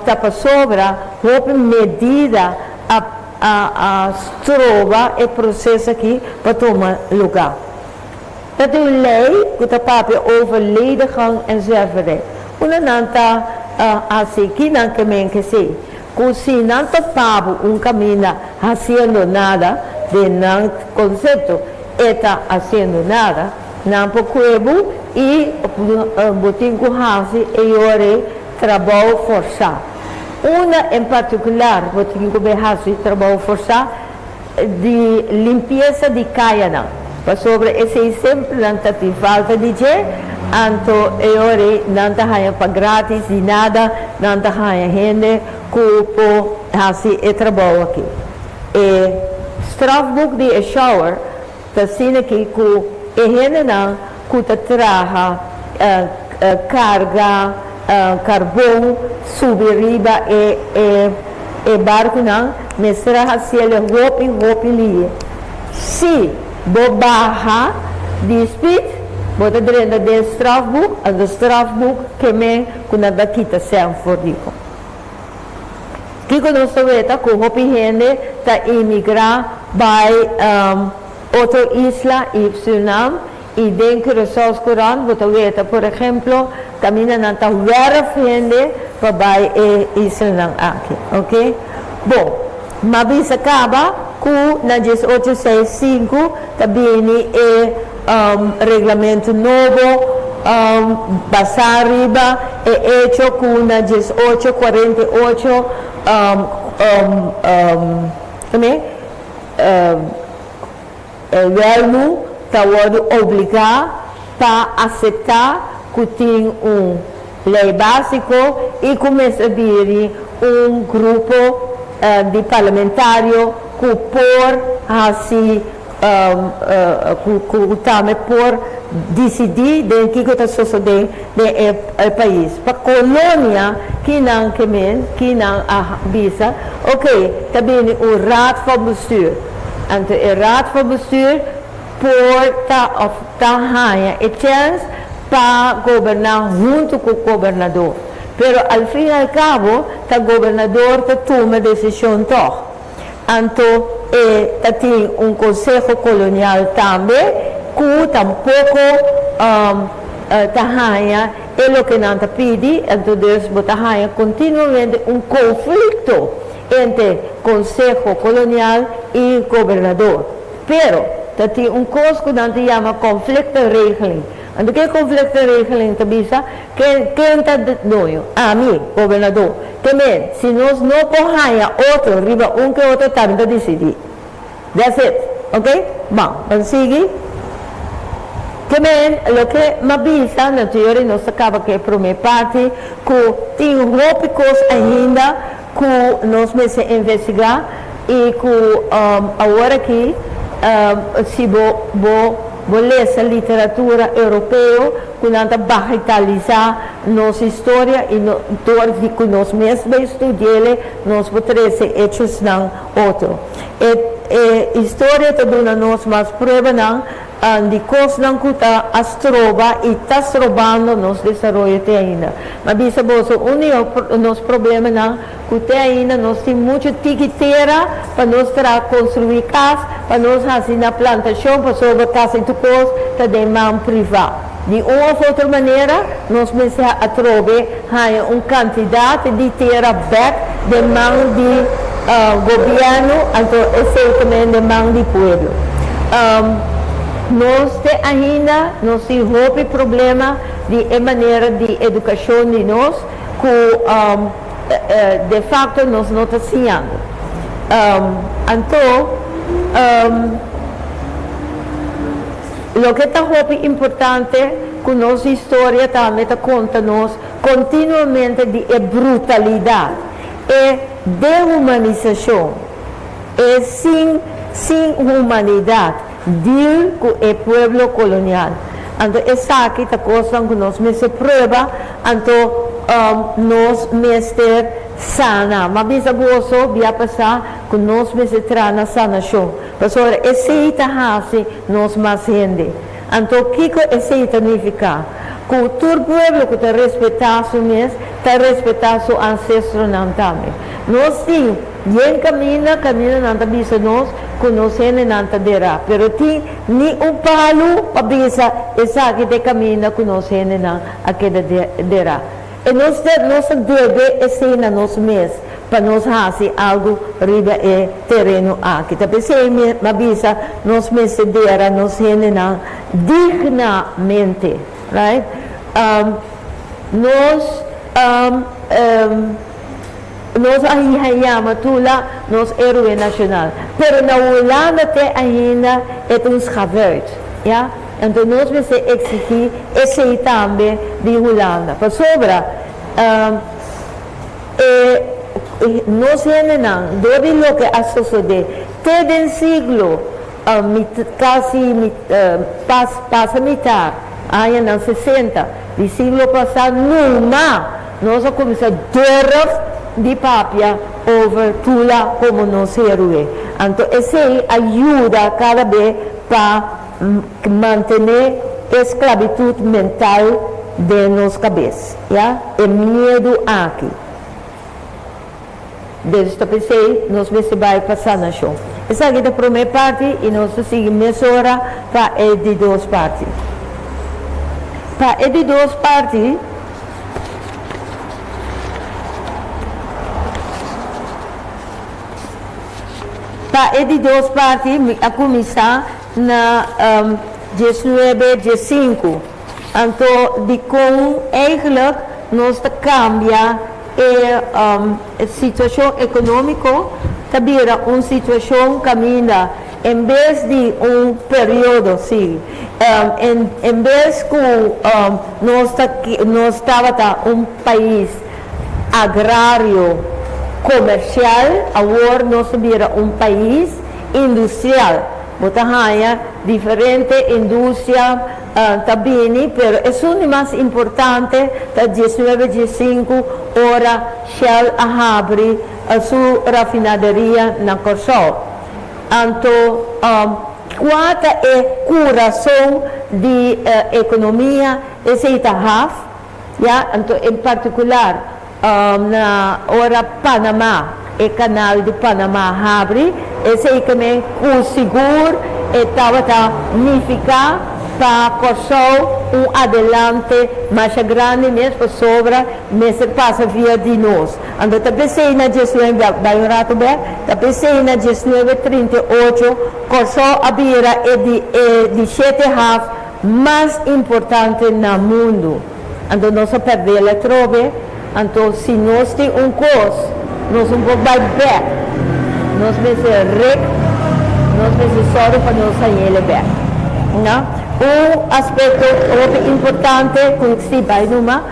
tapa sobra, roupa medida a trova e processo aqui para tomar lugar. Dat is lei, que está papia over lediggang en zuiverheid. Una nanta assim que não quer que se, que se não topava caminho fazendo nada de não conceito, está fazendo nada, não pouco e botin que hace e ore trabalho forçado. Uma em particular, botin que hace trabalho forçado de limpeza de caiana. Sobre esse exemplo não tem falta de dizer. Então, eu não tenho para grátis de nada, não tenho gente que pode fazer o trabalho aqui. E strafboek de shower, ta sina ki ku ehenena ku ta traha carga carbão subir riba e barco não mestra haciele hopi lie. Se bo barra dispit bota dentro de strafboek en de strafboek que me kuna bakita sem fordico. Kiko no sabeta ku hopi gente ta imigrar by outra isla y Suriname y dentro de esos Corán bota veta por ejemplo camina nanta werf gente para isla aqui, ok? Bom, mas acaba ku na 1865 também regulamento novo Basariba hecho con una 1848 el gobierno estaba obligado para aceptar que tiene lei básico e começa a abrir grupo de parlamentário que por assim também por decidir de que está sucedendo no país. Para a colônia que não avisa, ok, também o raad van bestuur. Então, o raad van bestuur por ganhar a chance para governar junto com o governador. Pero al fin e al cabo, o governador toma decisão toch. Então, tem conselho colonial também, que tampouco ganha é o que não pede, então ganha continuamente conflito entre conselho colonial e governador. Pero, tem coisa que não se chama conflito de regeling. Então, que conflito de regeling tabisa? Quem está dono? A mim, governador. Também, se nós não corramos outro, riba que outro também está decidir. That's it. Ok? Bom, vamos seguir. Também, o que me avisa, na teoria, nós acaba que é a primeira parte, que tem tópicos ainda que nós vamos investigar e que agora aqui, se vou ler essa literatura europeia, que não bagatelizar nossa história e todos que nós mesmos estudamos, nós podemos ser hechos não outro. A história está dando nós mais prova não de coisas não que está astroba e está astrobando nos desenvolvimento ainda. Mas bisa bolso o nosso problema não que tem ainda nós temos muita tiqueteira para nós construir casa, para nós fazer na plantação, para sobre casa e tudo está de mão privada. De uma ou outra maneira, nós começamos a trocar uma quantidade de terra back de mão de governo, então esse também de mão de povo. Nós temos ainda problema de maneira de educação de nós, que de facto nós não estamos ensinando. Então, o que está muito importante que nossa história também conta-nos continuamente de brutalidade, dehumanização, sem humanidade com o povo colonial. Então, essa aqui é a coisa que nós me prova, então, nós me sana. Mas bisa gozo, via passar, que nós me traz na sanação. Pastor, esse ita nós mais gente. Então, o que esse ita significa? Que todo povo que está respeitado mesmo, está respeitado seu ancestro não também. Nós sim, quem camina não bisa nós, que nós não dura. Pero tem nem palo para bisa, essa aqui de camina que nós não aqui dura. E nós devemos ensinar nós mesmos para nós fazer algo riba e terreno aqui. Então, se me avisa, nós me cedera, nós ensinamos dignamente, right? Nós ahihayama tula, nós herói nacional. Pero na Holanda tem ainda uns gebeurd, ja? Então, nós vamos exigir esse também de Holanda. Para sobra, nos generan, todo lo que ha sucedido, desde el siglo, casi pasa mitad, años en 60, del siglo pasado, nós começamos a de papia over tula como nos héroe. Então, isso ajuda cada vez para manter a esclavitud mental de nossa cabeça. Yeah? É medo aqui. Desde que pensei, nós vai passar na show. Essa aqui é a primeira parte e nós seguimos mesura para a de duas partes. Para a de duas partes, para de duas partes, a começar na 19, 15. Então, de como eigenlijk nós cambia a situação econômica, também uma situação caminha, em vez de período, sim. Em vez que nós estávamos país agrário, comercial, agora nós somos país industrial. Botahaya, diferente indústria também, mas é o mais importante, da 19, 15, hora Shell abre a sua refinaderia na KòRSOU. Então, qual é o coração da economia? Esse é o então, em particular, na hora Panamá, o canal de Panamá abre, esse aí também o seguro estava a significar para KòRSOU adelante mais grande mesmo sobra, mas passa via de nós. Então, também na 19, vai um rato bem, também na 19, 38, KòRSOU abrirá de 7 mais importante no mundo. Então, nós perdemos a trove. Então, se nós temos curso, nós vamos vai back. Nós vamos ser rico, nós vamos ser só para nós sair back. Aspecto outro importante que se vai numa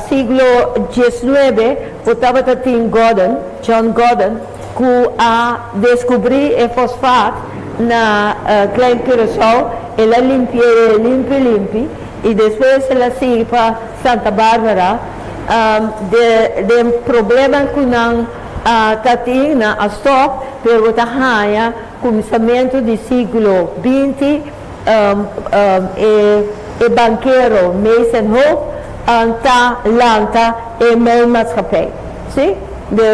siglo XIX, estava John Gordon, que a descobrir o fosfato na Klein KòRSOU, ela limpa. E depois ela sigue para Santa Bárbara, de problema que não tem na stop, pero está começamento do século XX, o banqueiro Mason Hope está lanta e meio mais rápido. Sim? Então,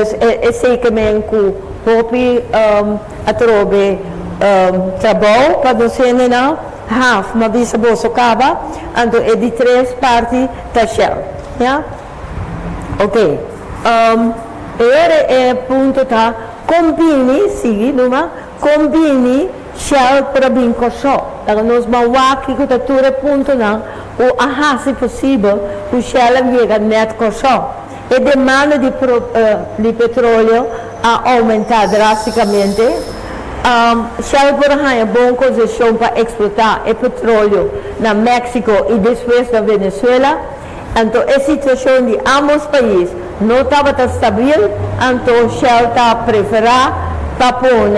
esse também que Hope atrobe trabalho para você não mas visa bolso acaba, então é de 3 partes da Shell. Yeah? Ok. É ponto tá combine Shell para bem KòRSOU. Então nós vamos aqui com a tura ponto não, o se possível o Shell chega net KòRSOU. A demanda de petróleo a aumentar drasticamente. Shell por aí é boa posição para explotar o petróleo na México e depois na Venezuela. Então, a situação de ambos países não estava tão estável, então Shell está preferida para pôr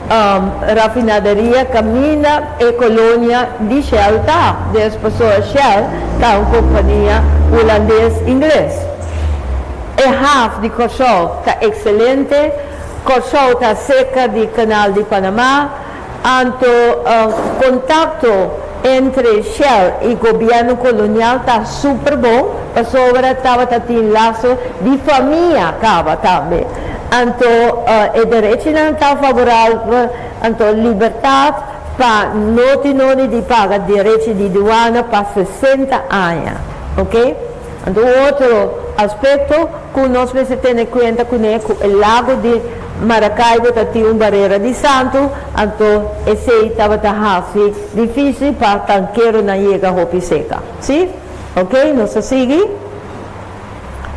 a refinaderia caminha e colônia de Shell está. Das pessoas Shell está uma companhia holandês-inglês. E de KòRSOU está excelente. KòRSOU está cerca do canal de Panamá, então contato entre Shell e governo colonial está super bom, a sobra estava tendo laço de família também. Então, o direito não está favorável, então liberdade para não de pagar direito de douana para 60 anos, ok? Então, outro aspecto que nós precisamos ter em conta com o lago de Maracaibo tem uma barreira de santo, então esse estava difícil para tanqueiro na chega roupa seca. Sim? Ok? Nós seguimos.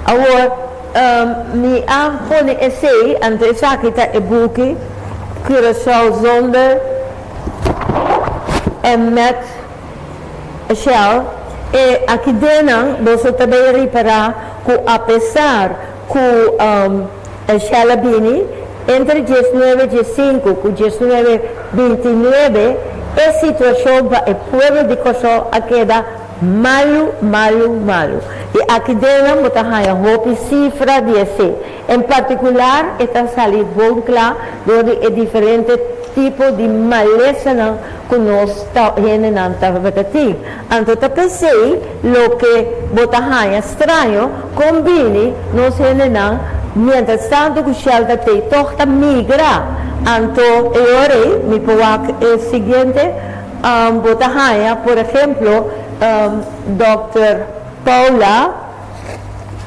Agora, me põe esse, antes aqui está o book, KòRSOU zonder en met Shell. E aqui dentro, você também reparar que apesar que Xalabini, entre 1915 e 1929, a situação para o povo de Korsou queda malo. E aqui dentro, nós temos cifra de esse. Em particular, está salindo bom claro, onde é diferente tipo de maleza que nós estamos tendo. Então, eu pensei, o que é estranho, combine, nós temos, mientras tanto, que o Shelta tem torta migra. Então, eu me pongo o seguinte, por exemplo, Dr. Paula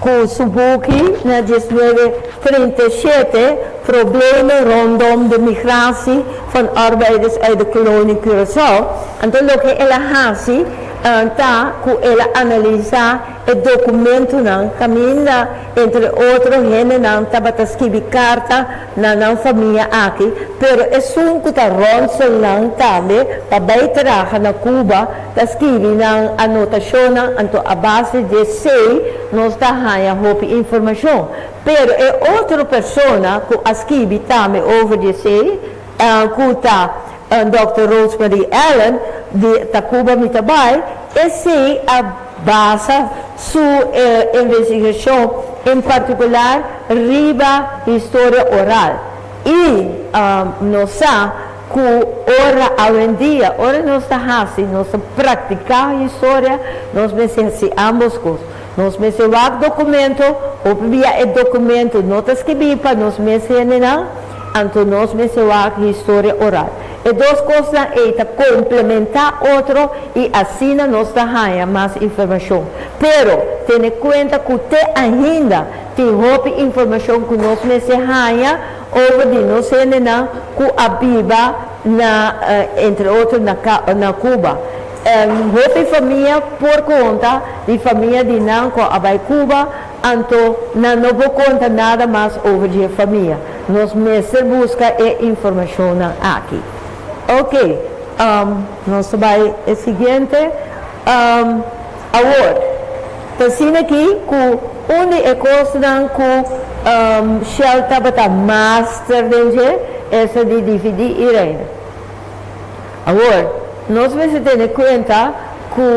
Kusubuki, na 1937, problema rondom de migratie van arbeiders uit de kolonie Curaçao. Então, o que ela faz, ela analisa o documento, caminha entre outros, estava escrevendo carta na família aqui, pero é um que está ronçando também, para beitraga na Cuba, está escrevendo anotação, então a base de sei, nós está ganhando informação. Pero é outra pessoa que escreve também over de sei, que está Dr. Rosemary Allen, de Cuba Mitabai, esse a base sua investigação, em particular, riba história oral. E nós sabemos que hoje em dia, nós estamos praticando história, nós pensamos ambas coisas. Nós mencionamos documento, ou via o documento, notas que bipa, nós mencionamos, então nós mencionamos história oral. E duas coisas complementar outro e assim nós temos mais informação. Pero, tenha em conta que ainda tem informação que nós mencionamos, ou de nós temos que a Bíblia, entre outros, na Cuba. Família por conta de família de Nanco a Cuba, então não vou contar nada mais sobre a família. Nós mesmos buscamos informação aqui. Ok, nós vamos ao seguinte, agora, está aqui que onde é coisa que Shell estava master de essa de dividir e reina. Agora, nós vamos ter em conta que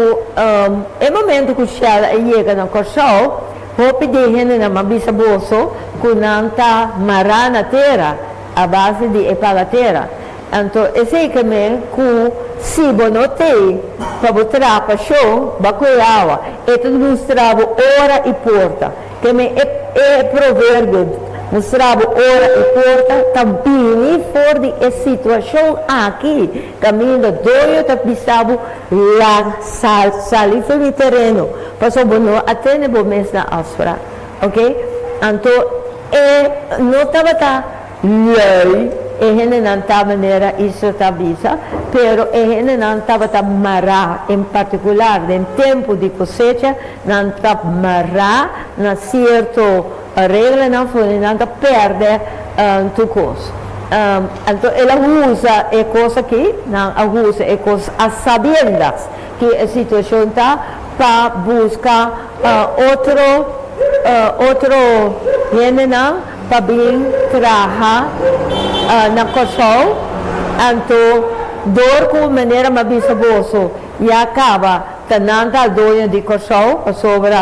no momento que o Shell chega na Korsou, vou pedir na mabisa bolso que não está mará na terra, a base de epala terra. Então, esse caminho que se não tem para botar para show, bacuiawa, e tudo mostrava hora e porta. Que é provérbio, mostrava hora e porta, também fora de situação aqui, caminho doio, tapissava lá, sali foi o terreno, passou bom, até não vou mesmo aspra, ok? Então, não estava lei, e não estava maneira isso está vista, pero não estava mará, em particular, em tempo de cosecha, não estava mará, na certo regra não foi, não perde tu coisa. Então, ela usa a coisa aqui, não usa a coisa as sabiendas que a situação está para buscar outro para vir trabalhar na Korsou, então, dor com maneira mais bolso e acaba tananta doia de Korsou sobre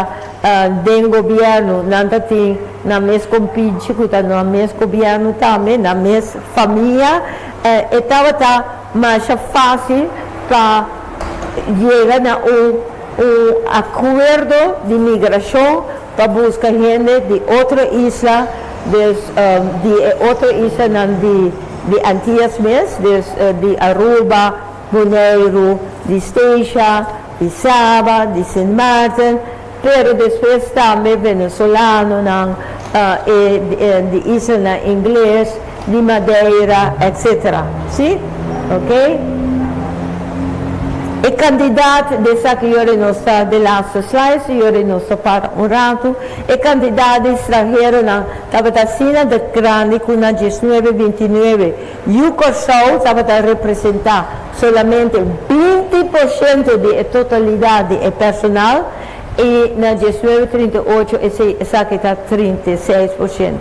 do governo, nada tem na mesma compete que está no mesmo governo também, na mesma família, estava mais fácil para chegar na acordo de migração para buscar gente de outra isla, de outra isla de Antillas mesmo, de Aruba, Bonaire, de Stacia, de Saba, de Saint Martin, pero depois também venezuelano, de isla inglês, de Madeira, etc. Sim? Ok? E candidato dessa que eu não está de last slide, eu não está para um rato, e candidato estrangeiro na Tabatacina de grande com na 1929, e o Korsou estava a representar somente 20% de totalidade e personal, e na 1938 essa que está 36%.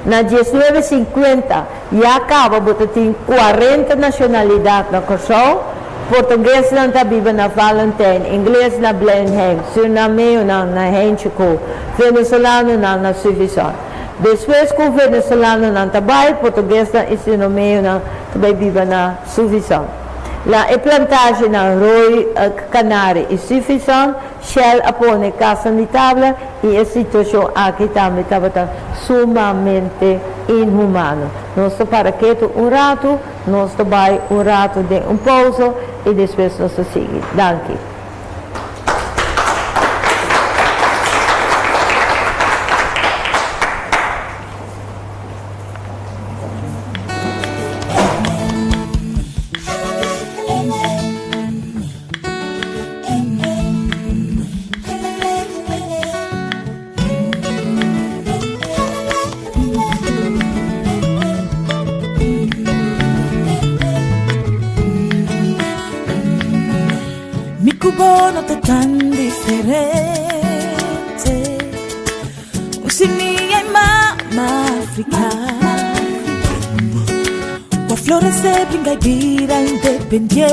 Na 1950 já acaba porque tem 40 nacionalidades na KORSOU. Português não está vivo na Valentine, inglês na Blenheim, surinameu na Henriquez, venezuelano na Suvição. Depois com o venezuelano não está bem, português na surinameu também vive na Suvição. Lá é plantagem na Roi Canário e Suvição, Shell apone casa sanitária e a situação aqui também estava sumamente inhumana. Nós para quieto rato, nós vai rato de pouso e depois nós sigue. Danke. Não tá tão diferente. O sininho é mama africana. Com florescer, brinca e vira independente.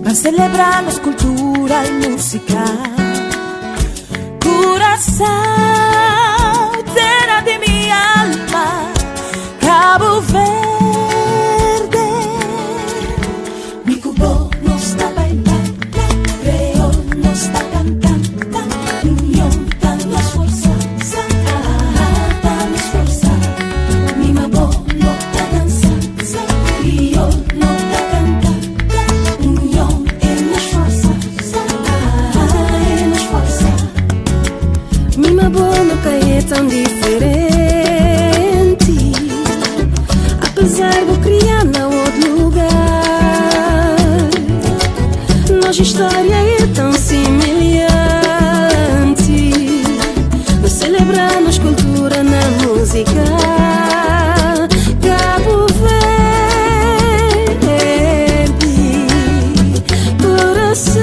Mas celebramos cultura e música. Coração, terra de minha alma, Cabo Verde. Mi cubo no está bailando, creo no está cantando. Unión, damos fuerza, damos fuerza. Mi mabo no está danzando, creo no está cantando. Unión, hemos fuerza, hemos fuerza. Mi mabo no cae tão diferente. Apesar de criar na outro lugar, nossa história é tão semelhante. Nós celebramos cultura na música. Cabo Verde, coração.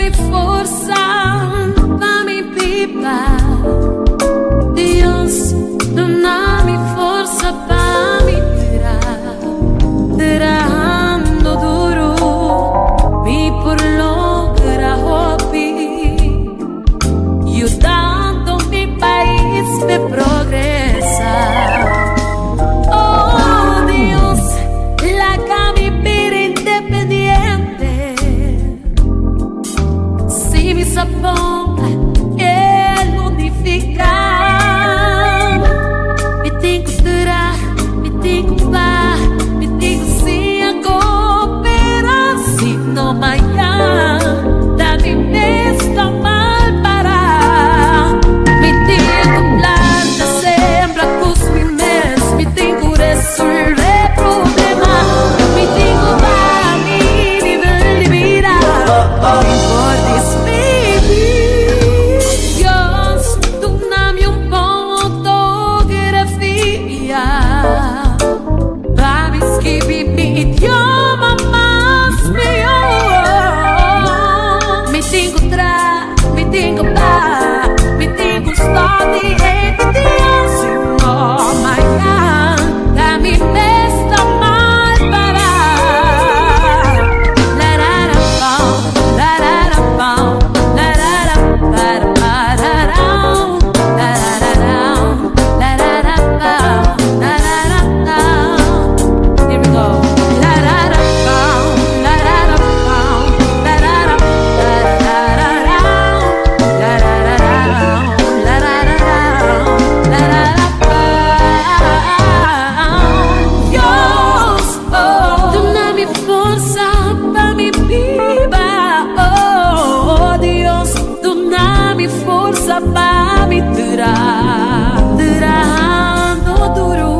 dá-me força pra me pipa. Deus, dá-me força pra me tirar. Trabajando duro, mi por lograr hobby, ayudando mi país a progresar. Oh Dios, la camipira independiente, si mi sapón quiere unificar, me tengo que durar, me tengo que bajar, me tengo que ser cooperar, si no mañana, dame esta mal para, me tengo que planta, sembra, cuspir, me tengo que resolver problemas, me tengo que dar mi nivel de vida, no importa vivir. Dios, tú dame un fotografía para escribir mi idioma más mío. Me tengo tra, me tengo pa, me tengo study everything, si no mañana dame esta mal para. La la la pam, la la la pam, la la la para para la la la la la la pam, la la la la. Here we go. La la la pam, la la la pam, la la la la la la la la la la Dios, oh, dá-me força para me viva. Oh Dios, dá-me força para me durar, durando duro,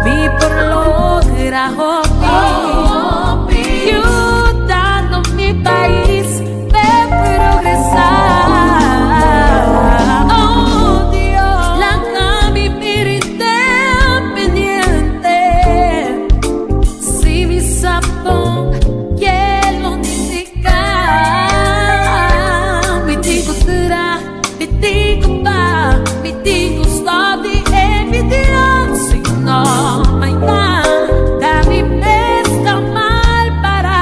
mi por lograr hobby, ayudando mi país a progresar. Oh Dios, la camipira independiente, si mi sapón quiere unificar, me tengo que durar, me tengo pa, me tengo study evidence, si no mañana dame esta mal para,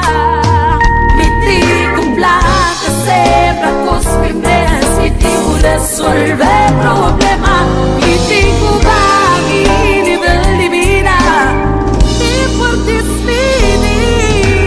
me tengo planta, sembra, cuspir, me tengo resolver problemas, me tengo dar mi nivel de vida, me por despedir.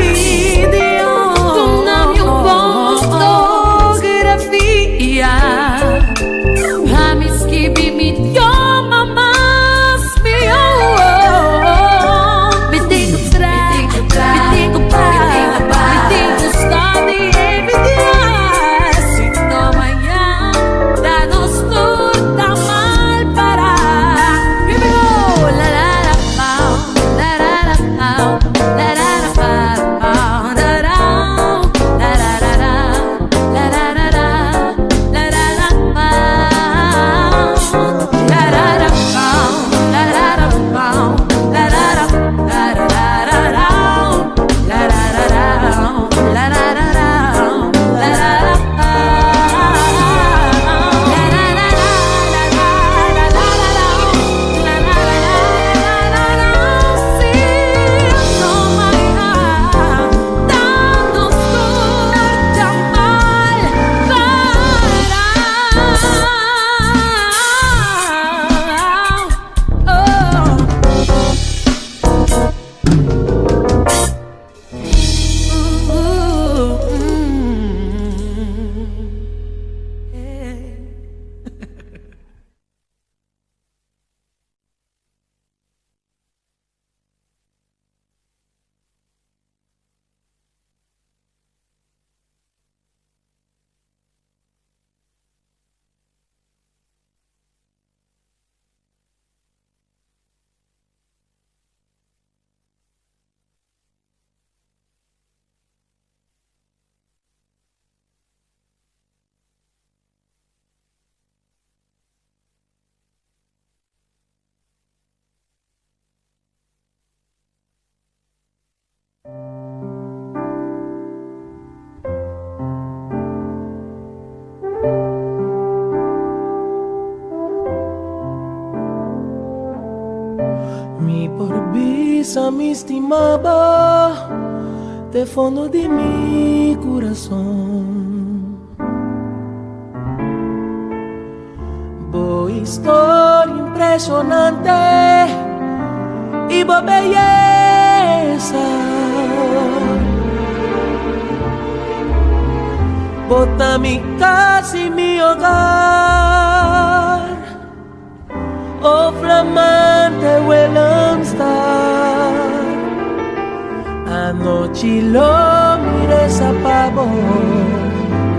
a mi estimaba de fondo de mi corazón. Boa historia impresionante y boa belleza. Bota mi casa y mi hogar, oh flamante Willemstad. Anoche lo miré se apagó,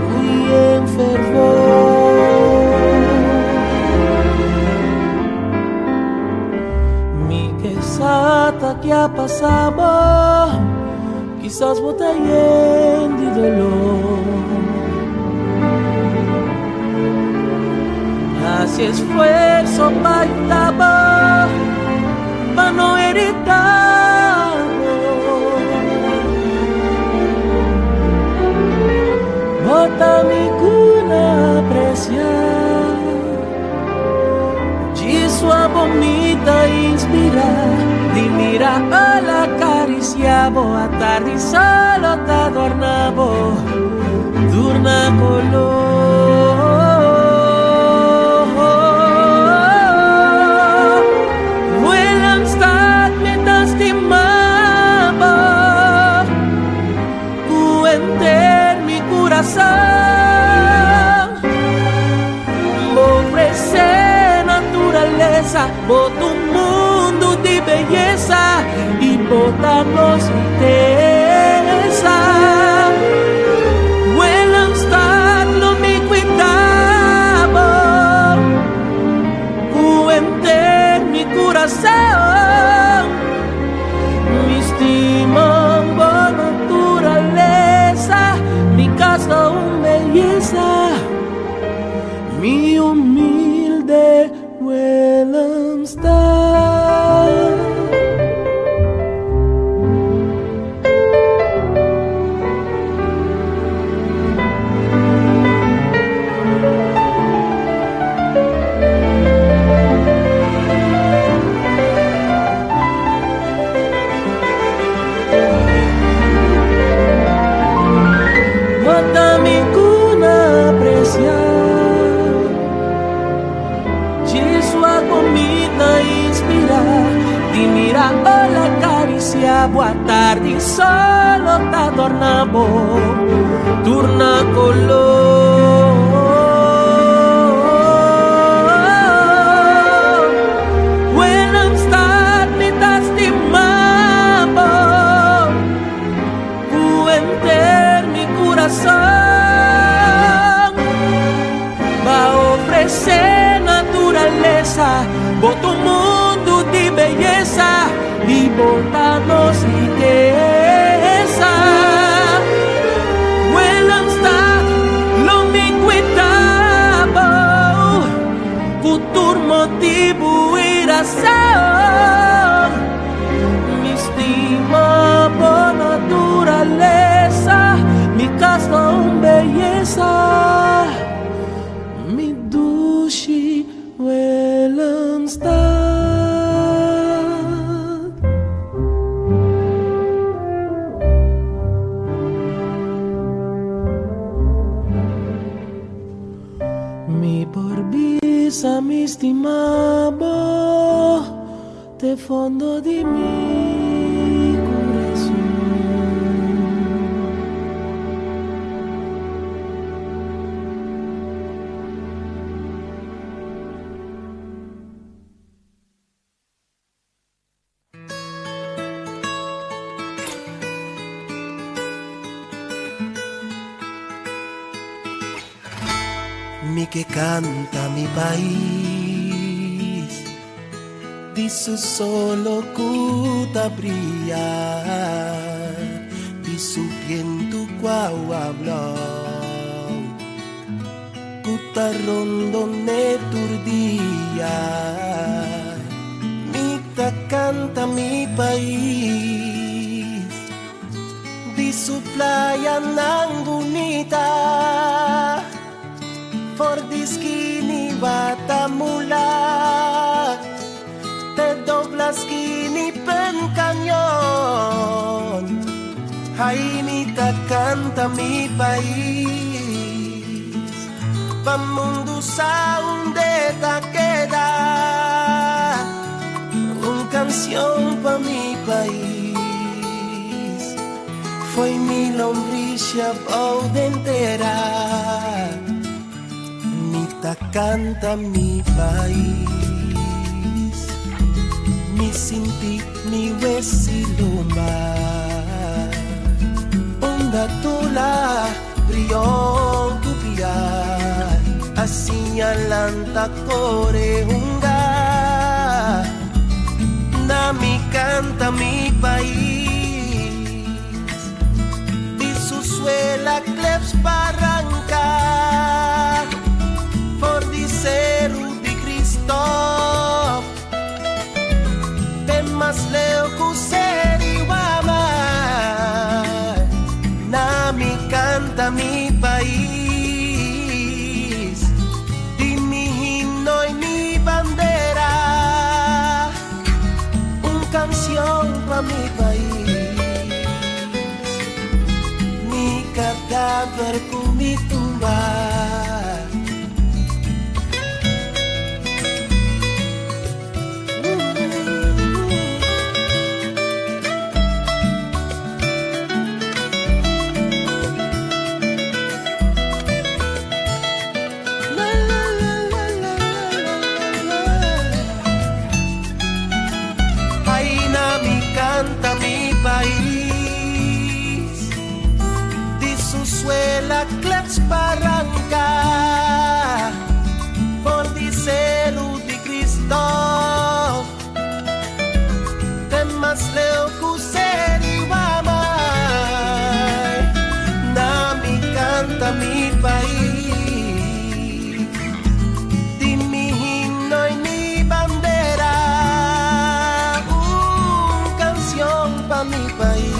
fui en fervor. Mi quesata que ha pasado, quizás bota lleno de dolor. Hacía esfuerzo para ayudar, para no heredarlo. Bota mi cuna apreciar, de sua bonita inspirar, de mirar a la caricia, boa tarde solo te adornaba, durna color. Ofrecer naturaleza, bota un mundo de belleza y botarnos riqueza. Willemstad no me cuidaba, cuenter mi corazón, mi estima por naturaleza, mi casa un belleza, mi humilde Willemstad. Bota mi cuna apreciar, de sua comida inspirar, de mirar a la caricia, boa tarde solo te adornaba, turna color. Willemstad me te estimaba, cuenter mi corazón, va a ofrecer naturaleza, bota un mundo de belleza y botarnos riqueza. Willemstad lo me cuidaba, futuro motivo y razón, mi estima por naturaleza, mi casa un belleza, mi dushi Willemstad. Mi porbisa mi estimaba de fondo de mi corazón. Mi que canta mi país, di su solo cuta brillar, di su viento cuau habló, cuta rondo neturdía, mi que canta mi país, di su playa tan bonita. For diskini batamula te dobla maskini pen canyon, ay nita canta mi país, pa mundo sa unde ta queda, una canción pa mi país, foi mi lombricia boda entera, nita canta mi país, mi sinti mi wesilumba, onda tula brion tupiar, assim alanta core hunga, na mi canta mi país, di su suela cleps barranca, for di seru di Cristo, temas leo kuseri wama, na mi canta mi país, di mi himno y mi bandera, una canción pa mi país, mi cadáver con mi tumba. Canta mi país, di su suela cleps barranca, por di celu di Cristo, temas leo kuseri wamay, na mi canta mi país, di mi himno y mi bandera, pa mi país,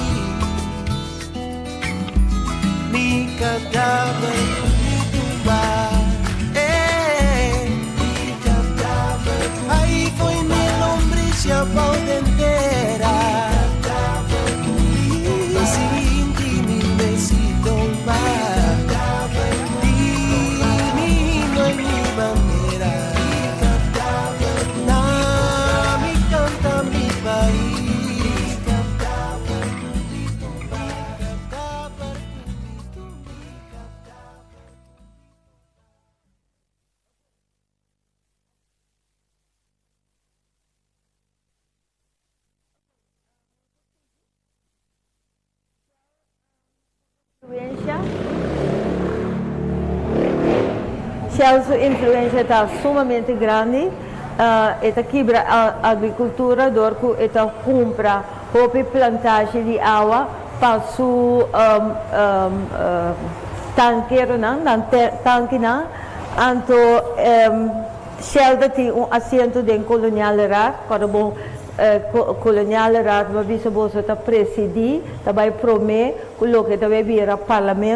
mi cadáver, mi tumba, mi cadáver, ahí fue mi lombricia por entera, sin ti mi besito va, mi himno y mi bandera, na mi canta mi país. Su influencia está sumamente grande, esta quebra a agricultura, dorco esta compra hopi plantagem de água para su tanqueiro tanque não, anto Shelda tem assento de colonial rar, para bom colonial rar, mas bisa bolsa ta presidi, ta vai promé, coloque ta vai vira parlamento